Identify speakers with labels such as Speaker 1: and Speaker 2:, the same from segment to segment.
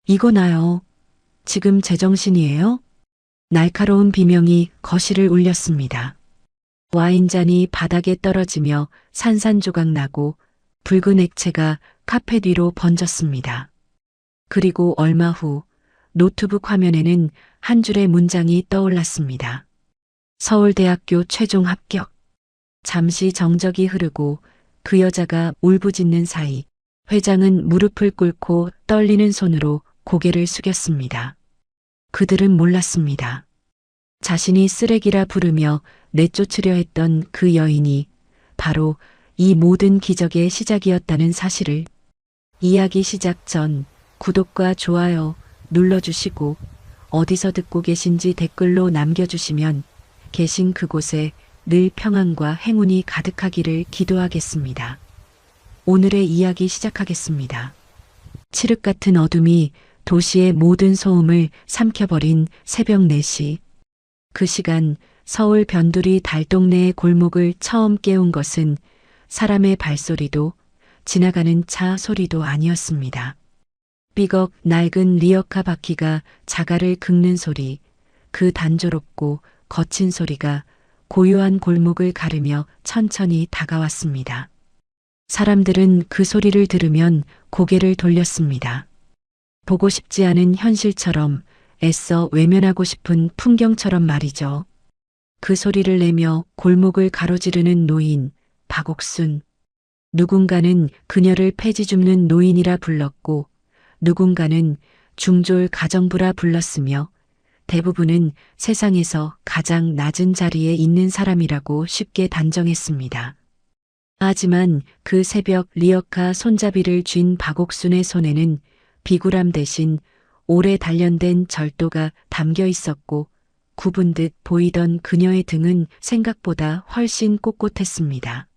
Speaker 1: 이거 나요. 지금 제정신이에요? 날카로운 비명이 거실을 울렸습니다. 와인잔이 바닥에 떨어지며 산산조각 나고 붉은 액체가 카펫 위로 번졌습니다. 그리고 얼마 후 노트북 화면에는 한 줄의 문장이 떠올랐습니다. 서울대학교 최종 합격. 잠시 정적이 흐르고 그 여자가 울부짖는 사이 회장은 무릎을 꿇고 떨리는 손으로 고개를 숙였습니다. 그들은 몰랐습니다. 자신이 쓰레기라 부르며 내쫓으려 했던 그 여인이 바로 이 모든 기적의 시작이었다는 사실을. 이야기 시작 전 구독과 좋아요 눌러주시고 어디서 듣고 계신지 댓글로 남겨주시면 계신 그곳에 늘 평안과 행운이 가득하기를 기도하겠습니다. 오늘의 이야기 시작하겠습니다. 칠흑 같은 어둠이 도시의 모든 소음을 삼켜버린 새벽 4시. 그 시간 서울 변두리 달동네의 골목을 처음 깨운 것은 사람의 발소리도 지나가는 차 소리도 아니었습니다. 삐걱 낡은 리어카 바퀴가 자갈을 긁는 소리, 그 단조롭고 거친 소리가 고요한 골목을 가르며 천천히 다가왔습니다. 사람들은 그 소리를 들으면 고개를 돌렸습니다. 보고 싶지 않은 현실처럼 애써 외면하고 싶은 풍경처럼 말이죠. 그 소리를 내며 골목을 가로지르는 노인, 박옥순. 누군가는 그녀를 폐지 줍는 노인이라 불렀고 누군가는 중졸 가정부라 불렀으며 대부분은 세상에서 가장 낮은 자리에 있는 사람이라고 쉽게 단정했습니다. 하지만 그 새벽 리어카 손잡이를 쥔 박옥순의 손에는 비굴함 대신 오래 단련된 절도가 담겨 있었고 굽은 듯 보이던 그녀의 등은 생각보다 훨씬 꼿꼿했습니다.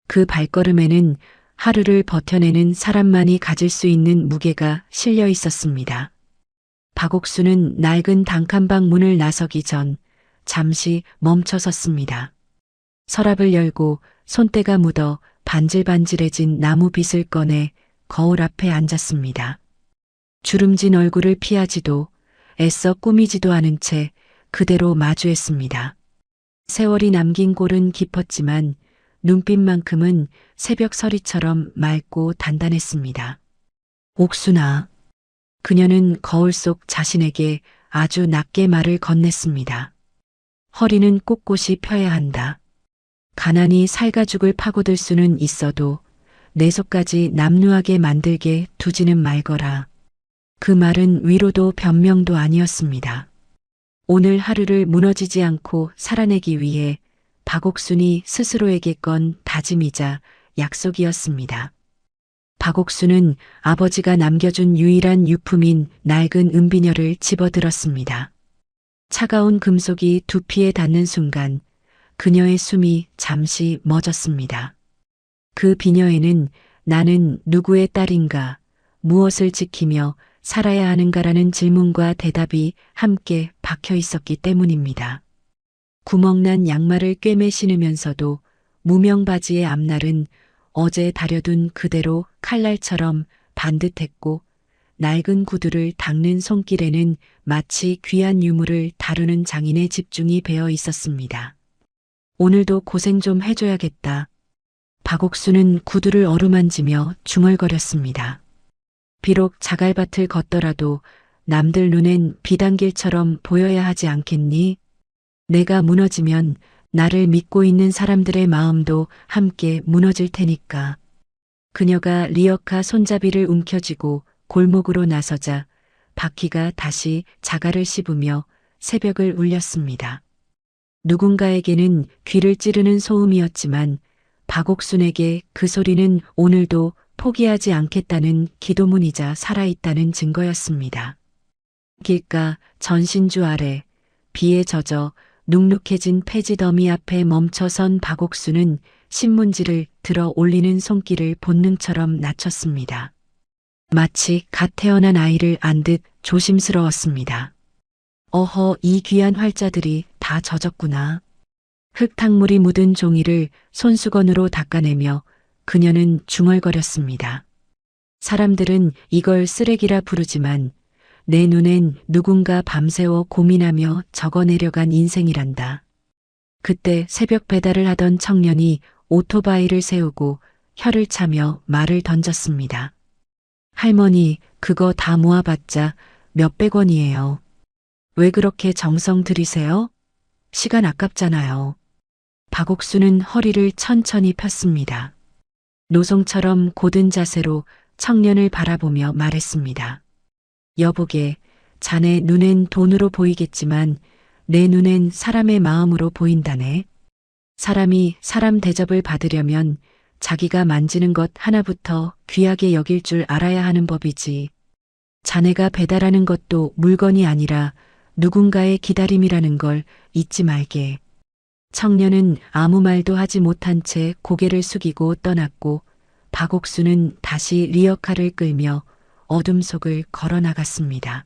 Speaker 1: 그 발걸음에는 하루를 버텨내는 사람만이 가질 수 있는 무게가 실려 있었습니다. 박옥수는 낡은 단칸방 문을 나서기 전 잠시 멈춰 섰습니다. 서랍을 열고 손때가 묻어 반질반질해진 나무 빗을 꺼내 거울 앞에 앉았습니다. 주름진 얼굴을 피하지도 애써 꾸미지도 않은 채 그대로 마주했습니다. 세월이 남긴 골은 깊었지만 눈빛만큼은 새벽 서리처럼 맑고 단단했습니다. 옥순아. 그녀는 거울 속 자신에게 아주 낮게 말을 건넸습니다. 허리는 꼿꼿이 펴야 한다. 가난이 살가죽을 파고들 수는 있어도 내 속까지 남루하게 만들게 두지는 말거라. 그 말은 위로도 변명도 아니었습니다. 오늘 하루를 무너지지 않고 살아내기 위해 박옥순이 스스로에게 건 다짐이자 약속이었습니다. 박옥순은 아버지가 남겨준 유일한 유품인 낡은 은비녀를 집어들었습니다. 차가운 금속이 두피에 닿는 순간 그녀의 숨이 잠시 멎었습니다. 그 비녀에는 나는 누구의 딸인가, 무엇을 지키며 살아야 하는가라는 질문과 대답이 함께 박혀 있었기 때문입니다. 구멍난 양말을 꿰매 신으면서도 무명 바지의 앞날은 어제 다려둔 그대로 칼날처럼 반듯했고 낡은 구두를 닦는 손길에는 마치 귀한 유물을 다루는 장인의 집중이 배어 있었습니다. 오늘도 고생 좀 해줘야겠다. 박옥수는 구두를 어루만지며 중얼거렸습니다. 비록 자갈밭을 걷더라도 남들 눈엔 비단길처럼 보여야 하지 않겠니? 내가 무너지면 나를 믿고 있는 사람들의 마음도 함께 무너질 테니까. 그녀가 리어카 손잡이를 움켜쥐고 골목으로 나서자 바퀴가 다시 자갈을 씹으며 새벽을 울렸습니다. 누군가에게는 귀를 찌르는 소음이었지만 박옥순에게 그 소리는 오늘도 포기하지 않겠다는 기도문이자 살아있다는 증거였습니다. 길가 전신주 아래 비에 젖어 눅눅해진 폐지 더미 앞에 멈춰선 박옥수는 신문지를 들어 올리는 손길을 본능처럼 낮췄습니다. 마치 갓 태어난 아이를 안 듯 조심스러웠습니다. 어허, 이 귀한 활자들이 다 젖었구나. 흙탕물이 묻은 종이를 손수건으로 닦아내며 그녀는 중얼거렸습니다. 사람들은 이걸 쓰레기라 부르지만 내 눈엔 누군가 밤새워 고민하며 적어내려간 인생이란다. 그때 새벽 배달을 하던 청년이 오토바이를 세우고 혀를 차며 말을 던졌습니다. 할머니, 그거 다 모아봤자 몇백 원이에요. 왜 그렇게 정성 들이세요? 시간 아깝잖아요. 박옥수는 허리를 천천히 폈습니다. 노송처럼 고든 자세로 청년을 바라보며 말했습니다. 여보게, 자네 눈엔 돈으로 보이겠지만 내 눈엔 사람의 마음으로 보인다네. 사람이 사람 대접을 받으려면 자기가 만지는 것 하나부터 귀하게 여길 줄 알아야 하는 법이지. 자네가 배달하는 것도 물건이 아니라 누군가의 기다림이라는 걸 잊지 말게. 청년은 아무 말도 하지 못한 채 고개를 숙이고 떠났고 박옥수는 다시 리어카를 끌며 어둠 속을 걸어 나갔습니다.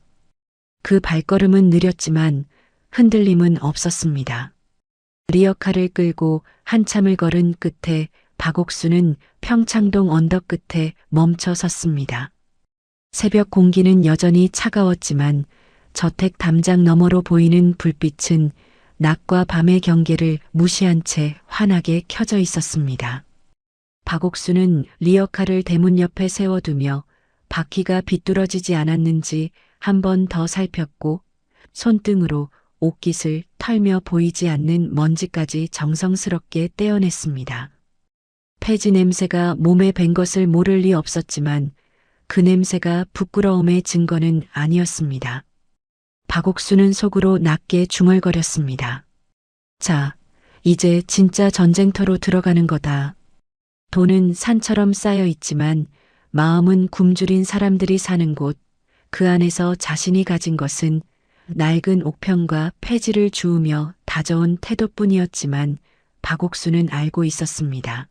Speaker 1: 그 발걸음은 느렸지만 흔들림은 없었습니다. 리어카를 끌고 한참을 걸은 끝에 박옥수는 평창동 언덕 끝에 멈춰 섰습니다. 새벽 공기는 여전히 차가웠지만 저택 담장 너머로 보이는 불빛은 낮과 밤의 경계를 무시한 채 환하게 켜져 있었습니다. 박옥수는 리어카를 대문 옆에 세워두며 바퀴가 비뚤어지지 않았는지 한 번 더 살폈고 손등으로 옷깃을 털며 보이지 않는 먼지까지 정성스럽게 떼어냈습니다. 폐지 냄새가 몸에 밴 것을 모를 리 없었지만 그 냄새가 부끄러움의 증거는 아니었습니다. 박옥수는 속으로 낮게 중얼거렸습니다. 자, 이제 진짜 전쟁터로 들어가는 거다. 돈은 산처럼 쌓여 있지만 마음은 굶주린 사람들이 사는 곳, 그 안에서 자신이 가진 것은 낡은 옥편과 폐지를 주우며 다져온 태도뿐이었지만 박옥수는 알고 있었습니다.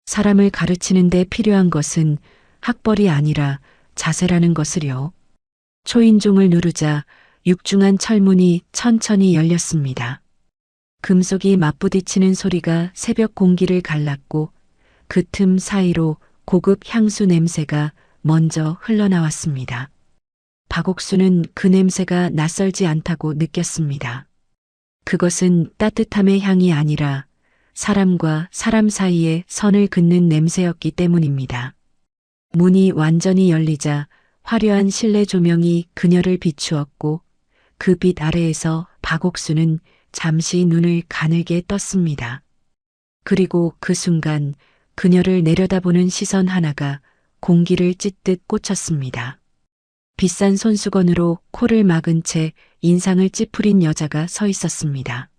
Speaker 1: 사람을 가르치는 데 필요한 것은 학벌이 아니라 자세라는 것을요. 초인종을 누르자 육중한 철문이 천천히 열렸습니다. 금속이 맞부딪히는 소리가 새벽 공기를 갈랐고 그 틈 사이로 고급 향수 냄새가 먼저 흘러나왔습니다. 박옥수는 그 냄새가 낯설지 않다고 느꼈습니다. 그것은 따뜻함의 향이 아니라 사람과 사람 사이에 선을 긋는 냄새였기 때문입니다. 문이 완전히 열리자 화려한 실내 조명이 그녀를 비추었고 그 빛 아래에서 박옥수는 잠시 눈을 가늘게 떴습니다. 그리고 그 순간 그녀를 내려다보는 시선 하나가 공기를 찢듯 꽂혔습니다. 비싼 손수건으로 코를 막은 채 인상을 찌푸린 여자가 서 있었습니다.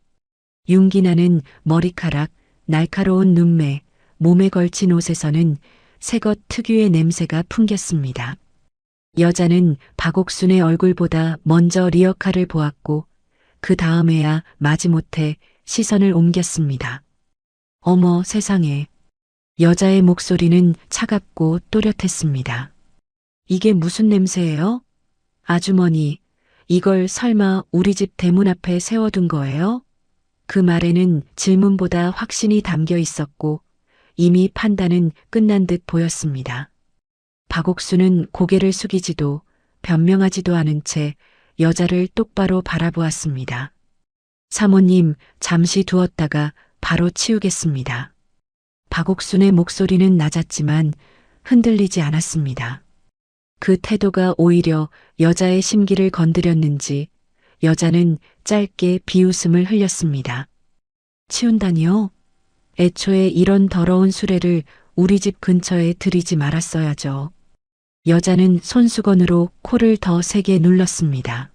Speaker 1: 윤기나는 머리카락, 날카로운 눈매, 몸에 걸친 옷에서는 새것 특유의 냄새가 풍겼습니다. 여자는 박옥순의 얼굴보다 먼저 리어카를 보았고 그 다음에야 마지못해 시선을 옮겼습니다. 어머 세상에. 여자의 목소리는 차갑고 또렷했습니다. 이게 무슨 냄새예요? 아주머니, 이걸 설마 우리 집 대문 앞에 세워둔 거예요? 그 말에는 질문보다 확신이 담겨 있었고 이미 판단은 끝난 듯 보였습니다. 박옥수는 고개를 숙이지도 변명하지도 않은 채 여자를 똑바로 바라보았습니다. 사모님, 잠시 두었다가 바로 치우겠습니다. 박옥순의 목소리는 낮았지만 흔들리지 않았습니다. 그 태도가 오히려 여자의 심기를 건드렸는지 여자는 짧게 비웃음을 흘렸습니다. 치운다니요? 애초에 이런 더러운 수레를 우리 집 근처에 들이지 말았어야죠. 여자는 손수건으로 코를 더 세게 눌렀습니다.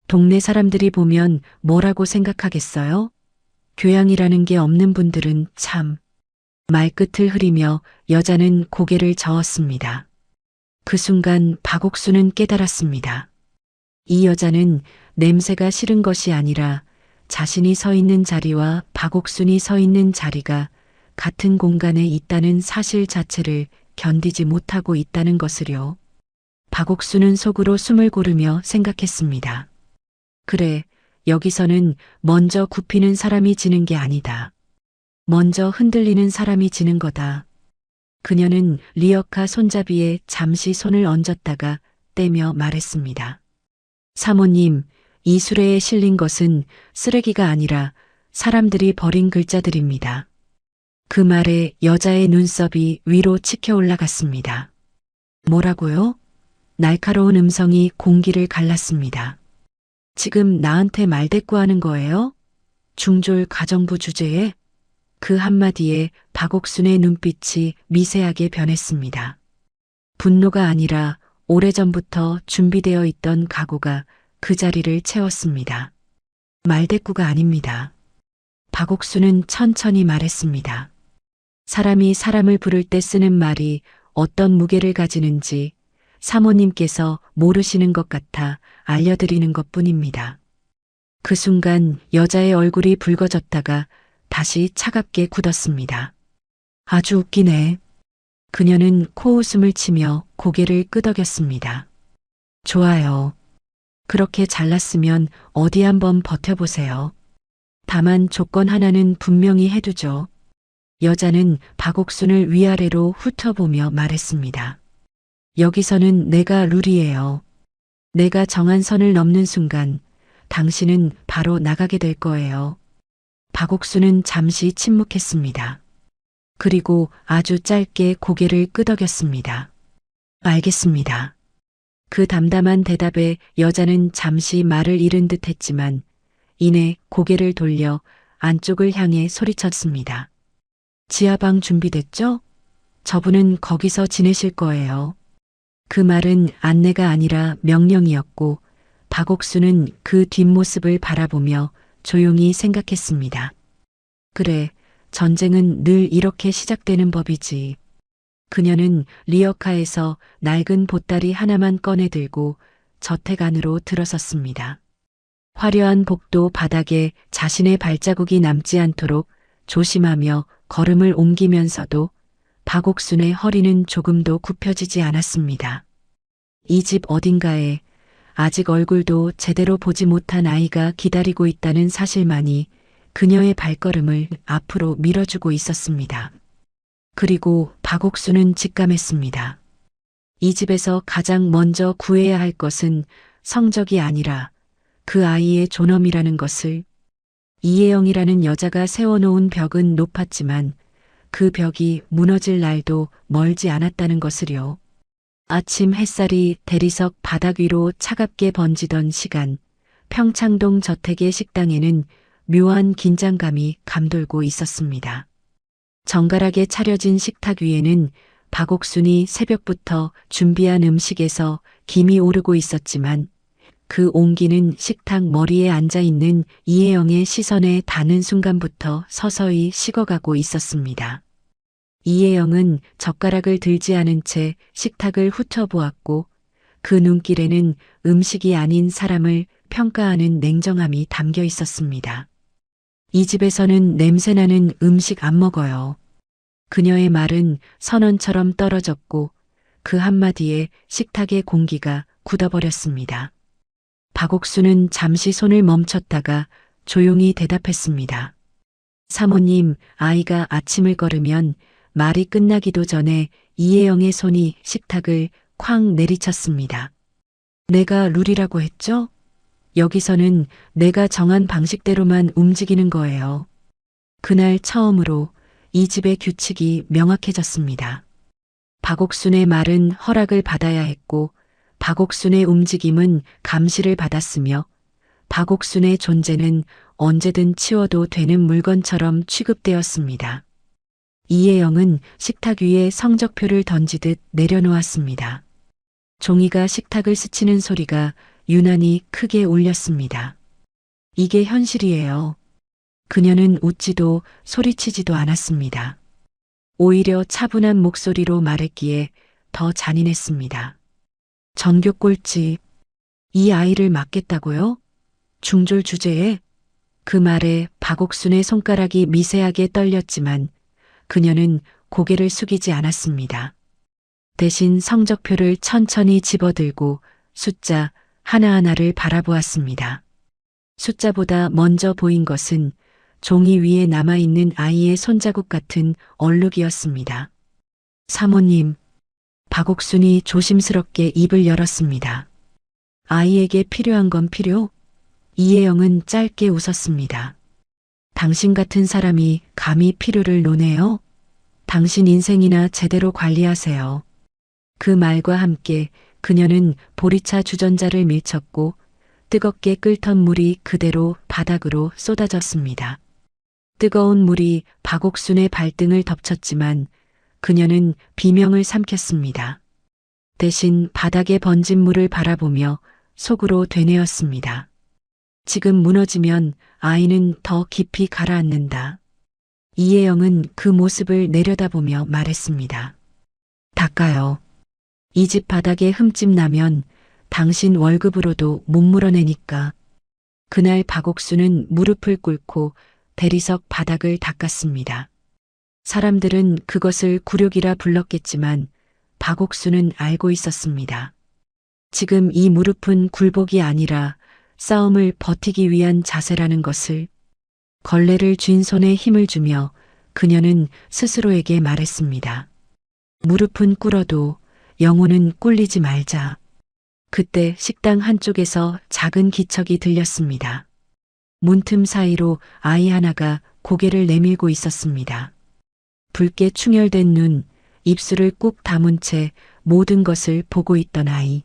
Speaker 1: 동네 사람들이 보면 뭐라고 생각하겠어요? 교양이라는 게 없는 분들은 참. 말끝을 흐리며 여자는 고개를 저었습니다. 그 순간 박옥수는 깨달았습니다. 이 여자는 냄새가 싫은 것이 아니라 자신이 서 있는 자리와 박옥순이 서 있는 자리가 같은 공간에 있다는 사실 자체를 견디지 못하고 있다는 것을요. 박옥순은 속으로 숨을 고르며 생각했습니다. 그래, 여기서는 먼저 굽히는 사람이 지는 게 아니다. 먼저 흔들리는 사람이 지는 거다. 그녀는 리어카 손잡이에 잠시 손을 얹었다가 떼며 말했습니다. 사모님, 이 수레에 실린 것은 쓰레기가 아니라 사람들이 버린 글자들입니다. 그 말에 여자의 눈썹이 위로 치켜 올라갔습니다. 뭐라고요? 날카로운 음성이 공기를 갈랐습니다. 지금 나한테 말대꾸하는 거예요? 중졸 가정부 주제에? 그 한마디에 박옥순의 눈빛이 미세하게 변했습니다. 분노가 아니라 오래전부터 준비되어 있던 각오가 그 자리를 채웠습니다. 말대꾸가 아닙니다. 박옥순은 천천히 말했습니다. 사람이 사람을 부를 때 쓰는 말이 어떤 무게를 가지는지 사모님께서 모르시는 것 같아 알려드리는 것뿐입니다. 그 순간 여자의 얼굴이 붉어졌다가 다시 차갑게 굳었습니다. 아주 웃기네. 그녀는 코웃음을 치며 고개를 끄덕였습니다. 좋아요. 그렇게 잘났으면 어디 한번 버텨보세요. 다만 조건 하나는 분명히 해두죠. 여자는 박옥순을 위아래로 훑어보며 말했습니다. 여기서는 내가 룰이에요. 내가 정한 선을 넘는 순간 당신은 바로 나가게 될 거예요. 박옥순은 잠시 침묵했습니다. 그리고 아주 짧게 고개를 끄덕였습니다. 알겠습니다. 그 담담한 대답에 여자는 잠시 말을 잃은 듯 했지만 이내 고개를 돌려 안쪽을 향해 소리쳤습니다. 지하방 준비됐죠? 저분은 거기서 지내실 거예요. 그 말은 안내가 아니라 명령이었고 박옥순은 그 뒷모습을 바라보며 조용히 생각했습니다. 그래, 전쟁은 늘 이렇게 시작되는 법이지. 그녀는 리어카에서 낡은 보따리 하나만 꺼내 들고 저택 안으로 들어섰습니다. 화려한 복도 바닥에 자신의 발자국이 남지 않도록 조심하며 걸음을 옮기면서도 박옥순의 허리는 조금도 굽혀지지 않았습니다. 이 집 어딘가에 아직 얼굴도 제대로 보지 못한 아이가 기다리고 있다는 사실만이 그녀의 발걸음을 앞으로 밀어주고 있었습니다. 그리고 박옥순은 직감했습니다. 이 집에서 가장 먼저 구해야 할 것은 성적이 아니라 그 아이의 존엄이라는 것을. 이혜영이라는 여자가 세워놓은 벽은 높았지만 그 벽이 무너질 날도 멀지 않았다는 것을요. 아침 햇살이 대리석 바닥 위로 차갑게 번지던 시간, 평창동 저택의 식당에는 묘한 긴장감이 감돌고 있었습니다. 정갈하게 차려진 식탁 위에는 박옥순이 새벽부터 준비한 음식에서 김이 오르고 있었지만 그 온기는 식탁 머리에 앉아있는 이혜영의 시선에 닿는 순간부터 서서히 식어가고 있었습니다. 이혜영은 젓가락을 들지 않은 채 식탁을 훑어보았고 그 눈길에는 음식이 아닌 사람을 평가하는 냉정함이 담겨 있었습니다. 이 집에서는 냄새나는 음식 안 먹어요. 그녀의 말은 선언처럼 떨어졌고 그 한마디에 식탁의 공기가 굳어버렸습니다. 박옥순은 잠시 손을 멈췄다가 조용히 대답했습니다. 사모님, 아이가 아침을 걸으면 말이 끝나기도 전에 이혜영의 손이 식탁을 쾅 내리쳤습니다. 내가 룰이라고 했죠? 여기서는 내가 정한 방식대로만 움직이는 거예요. 그날 처음으로 이 집의 규칙이 명확해졌습니다. 박옥순의 말은 허락을 받아야 했고 박옥순의 움직임은 감시를 받았으며 박옥순의 존재는 언제든 치워도 되는 물건처럼 취급되었습니다. 이혜영은 식탁 위에 성적표를 던지듯 내려놓았습니다. 종이가 식탁을 스치는 소리가 유난히 크게 울렸습니다. 이게 현실이에요. 그녀는 웃지도 소리치지도 않았습니다. 오히려 차분한 목소리로 말했기에 더 잔인했습니다. 전교 꼴찌, 이 아이를 맡겠다고요? 중졸 주제에? 그 말에 박옥순의 손가락이 미세하게 떨렸지만 그녀는 고개를 숙이지 않았습니다. 대신 성적표를 천천히 집어들고 숫자 하나하나를 바라보았습니다. 숫자보다 먼저 보인 것은 종이 위에 남아있는 아이의 손자국 같은 얼룩이었습니다. 사모님, 박옥순이 조심스럽게 입을 열었습니다. 아이에게 필요한 건 필요? 이혜영은 짧게 웃었습니다. 당신 같은 사람이 감히 필요를 논해요? 당신 인생이나 제대로 관리하세요. 그 말과 함께 그녀는 보리차 주전자를 밀쳤고 뜨겁게 끓던 물이 그대로 바닥으로 쏟아졌습니다. 뜨거운 물이 박옥순의 발등을 덮쳤지만 그녀는 비명을 삼켰습니다. 대신 바닥에 번진 물을 바라보며 속으로 되뇌었습니다. 지금 무너지면 아이는 더 깊이 가라앉는다. 이혜영은 그 모습을 내려다보며 말했습니다. 닦아요. 이 집 바닥에 흠집 나면 당신 월급으로도 못 물어내니까. 그날 박옥수는 무릎을 꿇고 대리석 바닥을 닦았습니다. 사람들은 그것을 굴욕이라 불렀겠지만 박옥수는 알고 있었습니다. 지금 이 무릎은 굴복이 아니라 싸움을 버티기 위한 자세라는 것을. 걸레를 쥔 손에 힘을 주며 그녀는 스스로에게 말했습니다. 무릎은 꿇어도 영혼은 꿀리지 말자. 그때 식당 한쪽에서 작은 기척이 들렸습니다. 문틈 사이로 아이 하나가 고개를 내밀고 있었습니다. 붉게 충혈된 눈, 입술을 꾹 다문 채 모든 것을 보고 있던 아이.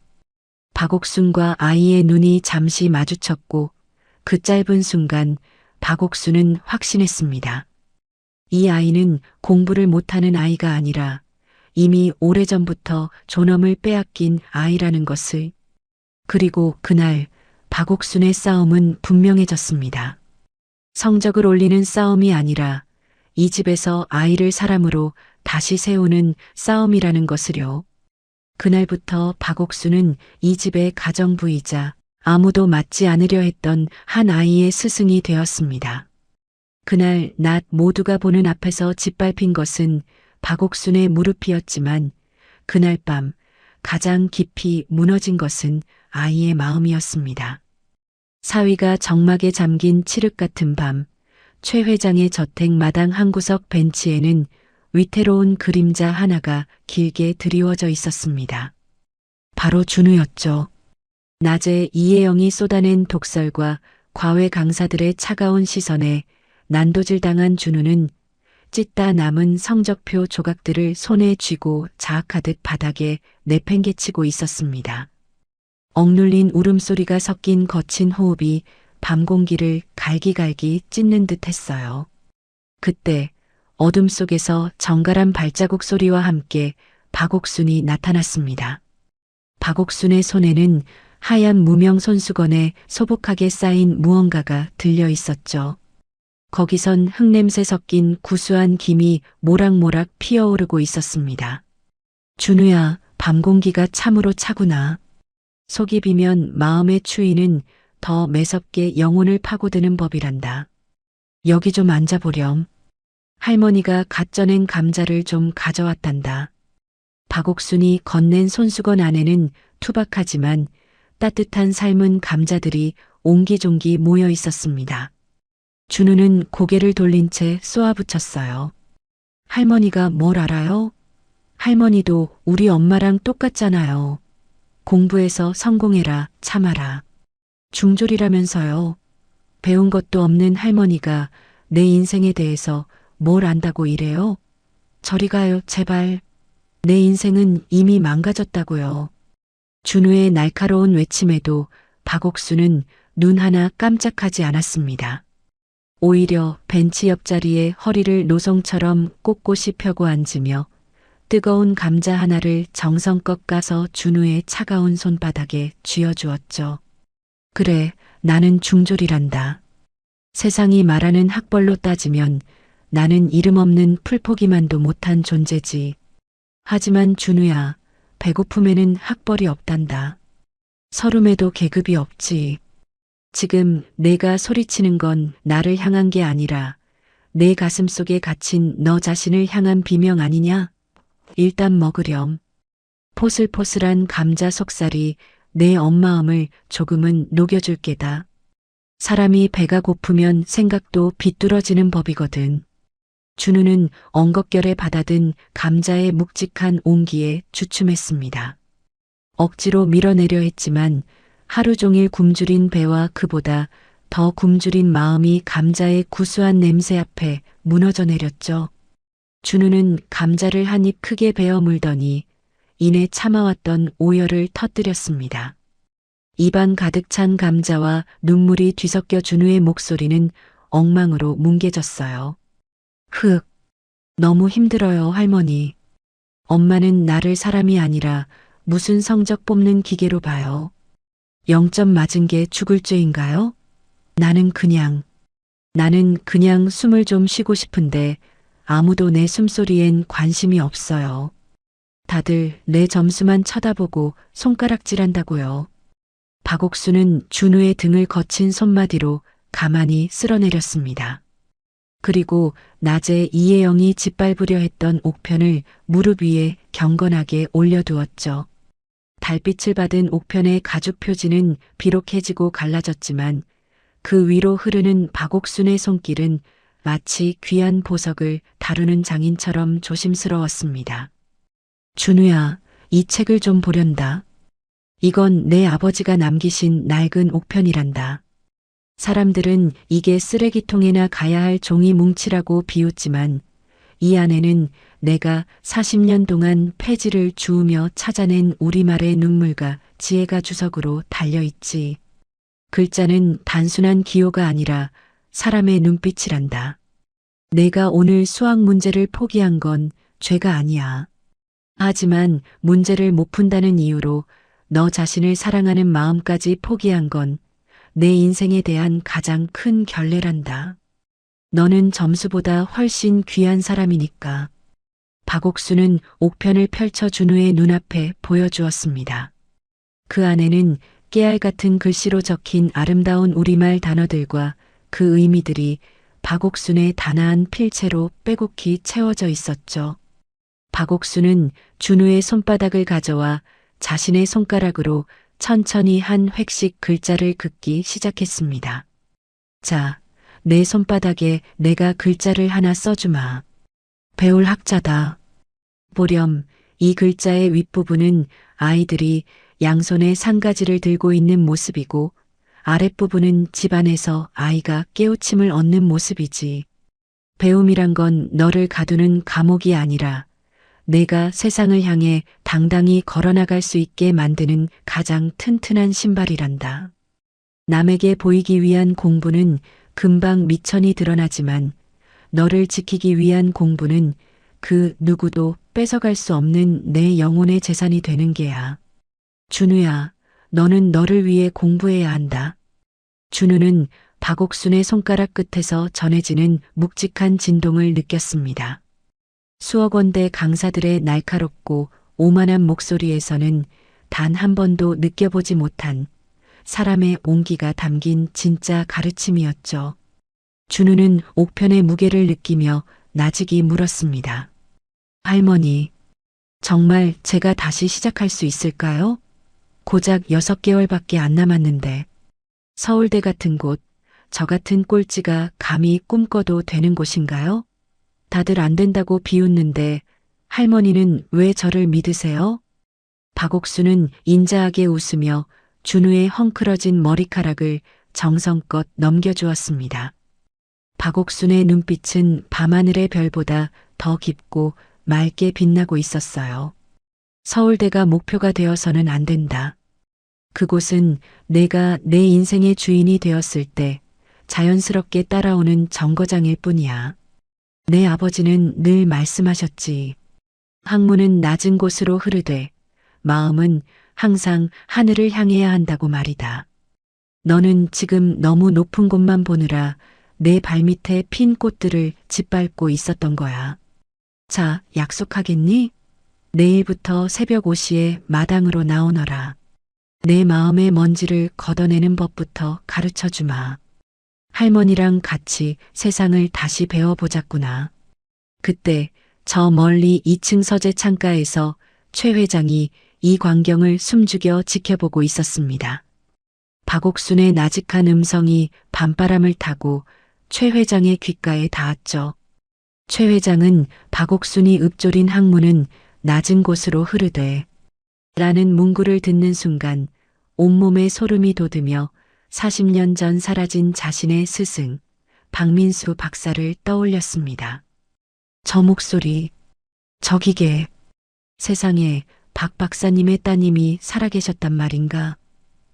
Speaker 1: 박옥순과 아이의 눈이 잠시 마주쳤고 그 짧은 순간 박옥순은 확신했습니다. 이 아이는 공부를 못하는 아이가 아니라 이미 오래전부터 존엄을 빼앗긴 아이라는 것을. 그리고 그날 박옥순의 싸움은 분명해졌습니다. 성적을 올리는 싸움이 아니라 이 집에서 아이를 사람으로 다시 세우는 싸움이라는 것을요. 그날부터 박옥순은 이 집의 가정부이자 아무도 맞지 않으려 했던 한 아이의 스승이 되었습니다. 그날 낮 모두가 보는 앞에서 짓밟힌 것은 박옥순의 무릎이었지만 그날 밤 가장 깊이 무너진 것은 아이의 마음이었습니다. 사위가 정막에 잠긴 칠흑 같은 밤, 최 회장의 저택 마당 한 구석 벤치에는 위태로운 그림자 하나가 길게 드리워져 있었습니다. 바로 준우였죠. 낮에 이혜영이 쏟아낸 독설과 과외 강사들의 차가운 시선에 난도질당한 준우는 찢다 남은 성적표 조각들을 손에 쥐고 자학하듯 바닥에 내팽개치고 있었습니다. 억눌린 울음소리가 섞인 거친 호흡이 밤 공기를 갈기갈기 찢는 듯 했어요. 그때 어둠 속에서 정갈한 발자국 소리와 함께 박옥순이 나타났습니다. 박옥순의 손에는 하얀 무명 손수건에 소복하게 쌓인 무언가가 들려 있었죠. 거기선 흙냄새 섞인 구수한 김이 모락모락 피어오르고 있었습니다. 준우야, 밤 공기가 참으로 차구나. 속이 비면 마음의 추위는 더 매섭게 영혼을 파고드는 법이란다. 여기 좀 앉아보렴. 할머니가 갓 쪄낸 감자를 좀 가져왔단다. 박옥순이 건넨 손수건 안에는 투박하지만 따뜻한 삶은 감자들이 옹기종기 모여 있었습니다. 준우는 고개를 돌린 채 쏘아붙였어요. 할머니가 뭘 알아요? 할머니도 우리 엄마랑 똑같잖아요. 공부해서 성공해라, 참아라. 중졸이라면서요. 배운 것도 없는 할머니가 내 인생에 대해서 뭘 안다고 이래요? 저리 가요, 제발. 내 인생은 이미 망가졌다고요. 준우의 날카로운 외침에도 박옥수는 눈 하나 깜짝하지 않았습니다. 오히려 벤치 옆자리에 허리를 노송처럼 꼿꼿이 펴고 앉으며 뜨거운 감자 하나를 정성껏 까서 준우의 차가운 손바닥에 쥐어주었죠. 그래, 나는 중졸이란다. 세상이 말하는 학벌로 따지면 나는 이름 없는 풀포기만도 못한 존재지. 하지만 준우야, 배고픔에는 학벌이 없단다. 서름에도 계급이 없지. 지금 내가 소리치는 건 나를 향한 게 아니라 내 가슴 속에 갇힌 너 자신을 향한 비명 아니냐? 일단 먹으렴. 포슬포슬한 감자 속살이 내 엄마음을 조금은 녹여줄 게다. 사람이 배가 고프면 생각도 비뚤어지는 법이거든. 준우는 엉겁결에 받아든 감자의 묵직한 온기에 주춤했습니다. 억지로 밀어내려 했지만 하루 종일 굶주린 배와 그보다 더 굶주린 마음이 감자의 구수한 냄새 앞에 무너져 내렸죠. 준우는 감자를 한 입 크게 베어 물더니 이내 참아왔던 오열을 터뜨렸습니다. 입안 가득 찬 감자와 눈물이 뒤섞여 준우의 목소리는 엉망으로 뭉개졌어요. 흑, 너무 힘들어요, 할머니. 엄마는 나를 사람이 아니라 무슨 성적 뽑는 기계로 봐요. 0점 맞은 게 죽을 죄인가요? 나는 그냥 숨을 좀 쉬고 싶은데 아무도 내 숨소리엔 관심이 없어요. 다들 내 점수만 쳐다보고 손가락질한다고요. 박옥수는 준우의 등을 거친 손마디로 가만히 쓸어내렸습니다. 그리고 낮에 이혜영이 짓밟으려 했던 옥편을 무릎 위에 경건하게 올려두었죠. 달빛을 받은 옥편의 가죽 표지는 비록 해지고 갈라졌지만 그 위로 흐르는 박옥순의 손길은 마치 귀한 보석을 다루는 장인처럼 조심스러웠습니다. 준우야, 이 책을 좀 보련다. 이건 내 아버지가 남기신 낡은 옥편이란다. 사람들은 이게 쓰레기통에나 가야 할 종이 뭉치라고 비웃지만 이 안에는 내가 40년 동안 폐지를 주우며 찾아낸 우리말의 눈물과 지혜가 주석으로 달려있지. 글자는 단순한 기호가 아니라 사람의 눈빛이란다. 내가 오늘 수학 문제를 포기한 건 죄가 아니야. 하지만 문제를 못 푼다는 이유로 너 자신을 사랑하는 마음까지 포기한 건 내 인생에 대한 가장 큰 결례란다. 너는 점수보다 훨씬 귀한 사람이니까. 박옥수는 옥편을 펼쳐 준우의 눈앞에 보여주었습니다. 그 안에는 깨알 같은 글씨로 적힌 아름다운 우리말 단어들과 그 의미들이 박옥순의 단아한 필체로 빼곡히 채워져 있었죠. 박옥순은 준우의 손바닥을 가져와 자신의 손가락으로 천천히 한 획씩 글자를 긋기 시작했습니다. 자, 내 손바닥에 내가 글자를 하나 써주마. 배울 학자다. 보렴, 이 글자의 윗부분은 아이들이 양손에 상가지를 들고 있는 모습이고 아랫부분은 집안에서 아이가 깨우침을 얻는 모습이지. 배움이란 건 너를 가두는 감옥이 아니라 내가 세상을 향해 당당히 걸어나갈 수 있게 만드는 가장 튼튼한 신발이란다. 남에게 보이기 위한 공부는 금방 미천이 드러나지만 너를 지키기 위한 공부는 그 누구도 뺏어갈 수 없는 내 영혼의 재산이 되는 게야. 준우야, 너는 너를 위해 공부해야 한다. 준우는 박옥순의 손가락 끝에서 전해지는 묵직한 진동을 느꼈습니다. 수억 원대 강사들의 날카롭고 오만한 목소리에서는 단 한 번도 느껴보지 못한 사람의 온기가 담긴 진짜 가르침이었죠. 준우는 옥편의 무게를 느끼며 나직이 물었습니다. 할머니, 정말 제가 다시 시작할 수 있을까요? 고작 6개월밖에 안 남았는데 서울대 같은 곳, 저 같은 꼴찌가 감히 꿈꿔도 되는 곳인가요? 다들 안 된다고 비웃는데 할머니는 왜 저를 믿으세요? 박옥수는 인자하게 웃으며 준우의 헝클어진 머리카락을 정성껏 넘겨주었습니다. 박옥순의 눈빛은 밤하늘의 별보다 더 깊고 맑게 빛나고 있었어요. 서울대가 목표가 되어서는 안 된다. 그곳은 내가 내 인생의 주인이 되었을 때 자연스럽게 따라오는 정거장일 뿐이야. 내 아버지는 늘 말씀하셨지. 학문은 낮은 곳으로 흐르되 마음은 항상 하늘을 향해야 한다고 말이다. 너는 지금 너무 높은 곳만 보느라 내 발밑에 핀 꽃들을 짓밟고 있었던 거야. 자, 약속하겠니? 내일부터 새벽 5시에 마당으로 나오너라. 내 마음의 먼지를 걷어내는 법부터 가르쳐 주마. 할머니랑 같이 세상을 다시 배워보자꾸나. 그때 저 멀리 2층 서재 창가에서 최 회장이 이 광경을 숨죽여 지켜보고 있었습니다. 박옥순의 나직한 음성이 밤바람을 타고 최 회장의 귓가에 닿았죠. 최 회장은 박옥순이 읊조린 학문은 낮은 곳으로 흐르되 라는 문구를 듣는 순간 온몸에 소름이 돋으며 40년 전 사라진 자신의 스승 박민수 박사를 떠올렸습니다. 저 목소리, 저 기계, 세상에 박 박사님의 따님이 살아계셨단 말인가?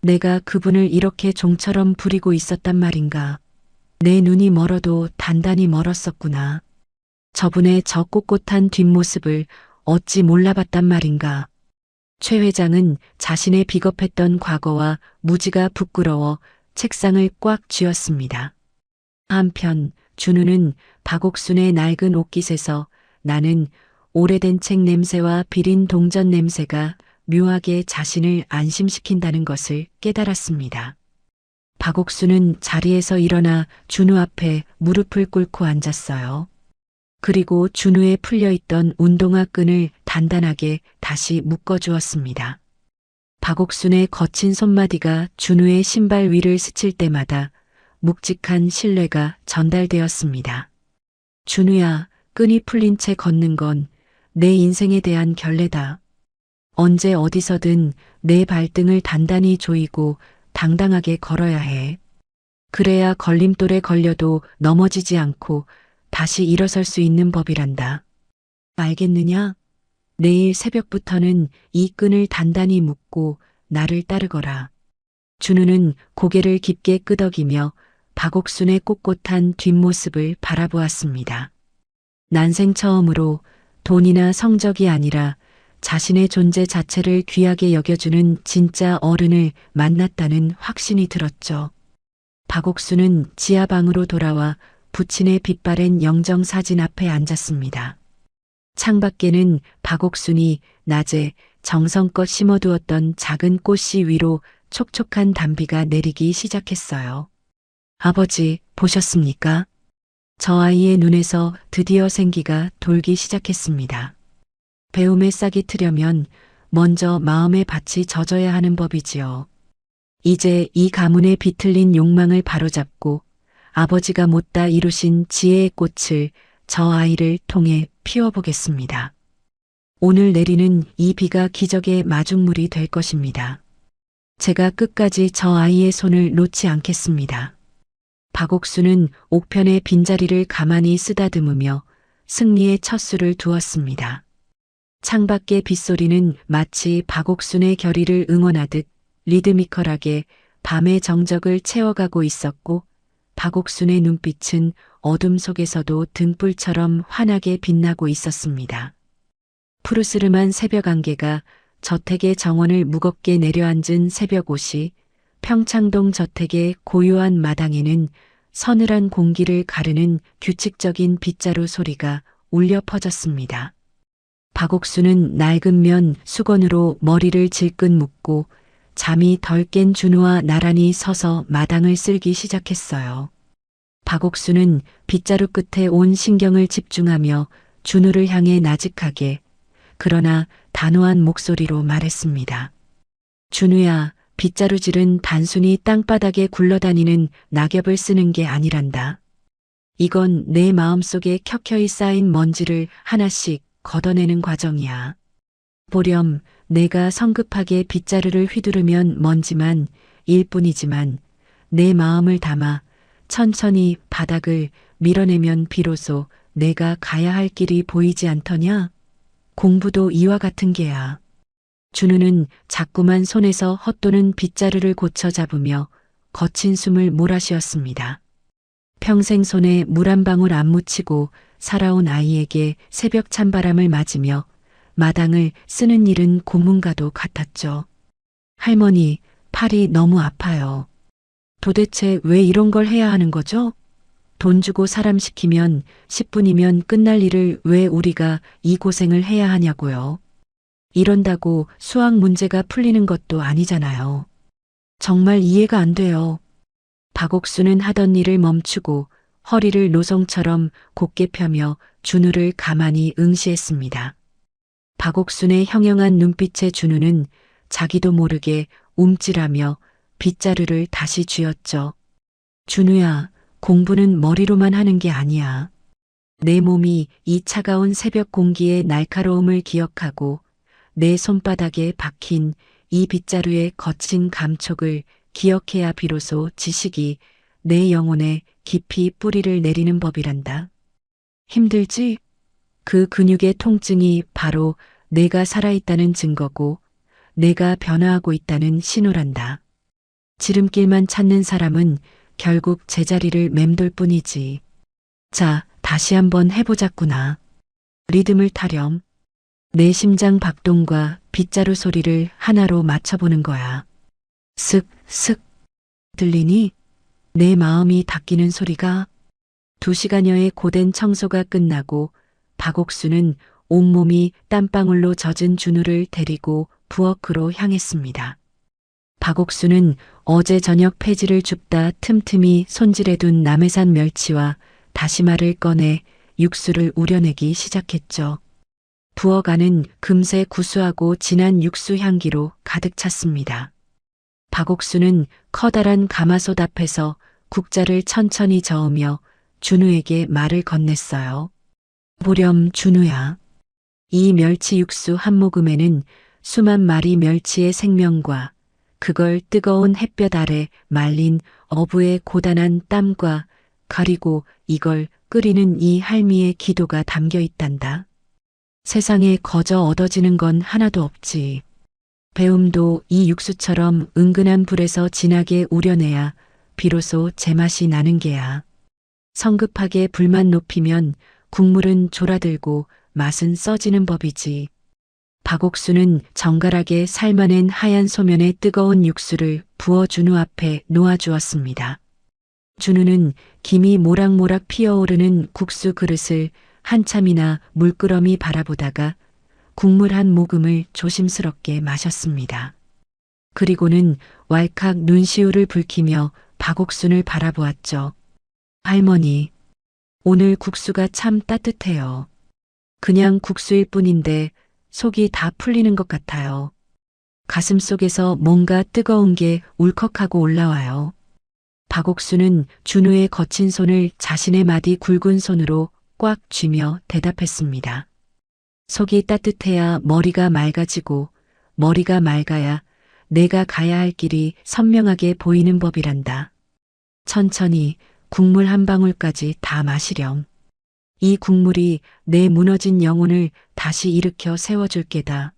Speaker 1: 내가 그분을 이렇게 종처럼 부리고 있었단 말인가? 내 눈이 멀어도 단단히 멀었었구나. 저분의 저 꼿꼿한 뒷모습을 어찌 몰라봤단 말인가? 최 회장은 자신의 비겁했던 과거와 무지가 부끄러워 책상을 꽉 쥐었습니다. 한편 준우는 박옥순의 낡은 옷깃에서 나는 오래된 책 냄새와 비린 동전 냄새가 묘하게 자신을 안심시킨다는 것을 깨달았습니다. 박옥순은 자리에서 일어나 준우 앞에 무릎을 꿇고 앉았어요. 그리고 준우에 풀려있던 운동화 끈을 단단하게 다시 묶어주었습니다. 박옥순의 거친 손마디가 준우의 신발 위를 스칠 때마다 묵직한 신뢰가 전달되었습니다. 준우야, 끈이 풀린 채 걷는 건 내 인생에 대한 결례다. 언제 어디서든 내 발등을 단단히 조이고 당당하게 걸어야 해. 그래야 걸림돌에 걸려도 넘어지지 않고 다시 일어설 수 있는 법이란다. 알겠느냐? 내일 새벽부터는 이 끈을 단단히 묶고 나를 따르거라. 준우는 고개를 깊게 끄덕이며 박옥순의 꼿꼿한 뒷모습을 바라보았습니다. 난생 처음으로 돈이나 성적이 아니라 자신의 존재 자체를 귀하게 여겨주는 진짜 어른을 만났다는 확신이 들었죠. 박옥순은 지하방으로 돌아와 부친의 빛바랜 영정사진 앞에 앉았습니다. 창밖에는 박옥순이 낮에 정성껏 심어두었던 작은 꽃씨 위로 촉촉한 단비가 내리기 시작했어요. 아버지, 보셨습니까? 저 아이의 눈에서 드디어 생기가 돌기 시작했습니다. 배움에 싹이 트려면 먼저 마음의 밭이 젖어야 하는 법이지요. 이제 이 가문의 비틀린 욕망을 바로잡고 아버지가 못다 이루신 지혜의 꽃을 저 아이를 통해 피워보겠습니다. 오늘 내리는 이 비가 기적의 마중물이 될 것입니다. 제가 끝까지 저 아이의 손을 놓지 않겠습니다. 박옥순은 옥편의 빈자리를 가만히 쓰다듬으며 승리의 첫 수를 두었습니다. 창밖의 빗소리는 마치 박옥순의 결의를 응원하듯 리드미컬하게 밤의 정적을 채워가고 있었고 박옥순의 눈빛은 어둠 속에서도 등불처럼 환하게 빛나고 있었습니다. 푸르스름한 새벽 안개가 저택의 정원을 무겁게 내려앉은 새벽옷이 평창동 저택의 고요한 마당에는 서늘한 공기를 가르는 규칙적인 빗자루 소리가 울려 퍼졌습니다. 박옥순은 낡은 면 수건으로 머리를 질끈 묶고 잠이 덜 깬 준우와 나란히 서서 마당을 쓸기 시작했어요. 박옥순은 빗자루 끝에 온 신경을 집중하며 준우를 향해 나직하게 그러나 단호한 목소리로 말했습니다. 준우야, 빗자루질은 단순히 땅바닥에 굴러다니는 낙엽을 쓰는 게 아니란다. 이건 내 마음속에 켜켜이 쌓인 먼지를 하나씩 걷어내는 과정이야. 보렴, 내가 성급하게 빗자루를 휘두르면 먼지만 일 뿐이지만 내 마음을 담아 천천히 바닥을 밀어내면 비로소 내가 가야 할 길이 보이지 않더냐? 공부도 이와 같은 게야. 준우는 자꾸만 손에서 헛도는 빗자루를 고쳐 잡으며 거친 숨을 몰아쉬었습니다. 평생 손에 물 한 방울 안 묻히고 살아온 아이에게 새벽 찬바람을 맞으며 마당을 쓰는 일은 고문과도 같았죠. 할머니, 팔이 너무 아파요. 도대체 왜 이런 걸 해야 하는 거죠? 돈 주고 사람 시키면 10분이면 끝날 일을 왜 우리가 이 고생을 해야 하냐고요. 이런다고 수학 문제가 풀리는 것도 아니잖아요. 정말 이해가 안 돼요. 박옥순은 하던 일을 멈추고 허리를 노성처럼 곧게 펴며 준우를 가만히 응시했습니다. 박옥순의 형형한 눈빛에 준우는 자기도 모르게 움찔하며 빗자루를 다시 쥐었죠. 준우야, 공부는 머리로만 하는 게 아니야. 내 몸이 이 차가운 새벽 공기의 날카로움을 기억하고 내 손바닥에 박힌 이 빗자루의 거친 감촉을 기억해야 비로소 지식이 내 영혼에 깊이 뿌리를 내리는 법이란다. 힘들지? 그 근육의 통증이 바로 내가 살아있다는 증거고 내가 변화하고 있다는 신호란다. 지름길만 찾는 사람은 결국 제자리를 맴돌 뿐이지. 자, 다시 한번 해보자꾸나. 리듬을 타렴. 내 심장 박동과 빗자루 소리를 하나로 맞춰보는 거야. 슥, 슥. 들리니? 내 마음이 닦이는 소리가. 2시간여의 고된 청소가 끝나고 박옥수는 온몸이 땀방울로 젖은 준우를 데리고 부엌으로 향했습니다. 박옥수는 어제 저녁 폐지를 줍다 틈틈이 손질해둔 남해산 멸치와 다시마를 꺼내 육수를 우려내기 시작했죠. 부엌 안은 금세 구수하고 진한 육수 향기로 가득 찼습니다. 박옥수는 커다란 가마솥 앞에서 국자를 천천히 저으며 준우에게 말을 건넸어요. 보렴 준우야. 이 멸치 육수 한 모금에는 수만 마리 멸치의 생명과 그걸 뜨거운 햇볕 아래 말린 어부의 고단한 땀과 그리고 이걸 끓이는 이 할미의 기도가 담겨 있단다. 세상에 거저 얻어지는 건 하나도 없지. 배움도 이 육수처럼 은근한 불에서 진하게 우려내야 비로소 제맛이 나는 게야. 성급하게 불만 높이면 국물은 졸아들고 맛은 써지는 법이지. 박옥수는 정갈하게 삶아낸 하얀 소면에 뜨거운 육수를 부어 준우 앞에 놓아주었습니다. 준우는 김이 모락모락 피어오르는 국수 그릇을 한참이나 물끄러미 바라보다가 국물 한 모금을 조심스럽게 마셨습니다. 그리고는 왈칵 눈시울을 붉히며 박옥순을 바라보았죠. 할머니, 오늘 국수가 참 따뜻해요. 그냥 국수일 뿐인데 속이 다 풀리는 것 같아요. 가슴 속에서 뭔가 뜨거운 게 울컥하고 올라와요. 박옥수는 준우의 거친 손을 자신의 마디 굵은 손으로 꽉 쥐며 대답했습니다. 속이 따뜻해야 머리가 맑아지고 머리가 맑아야 내가 가야 할 길이 선명하게 보이는 법이란다. 천천히 국물 한 방울까지 다 마시렴. 이 국물이 내 무너진 영혼을 다시 일으켜 세워줄 게다.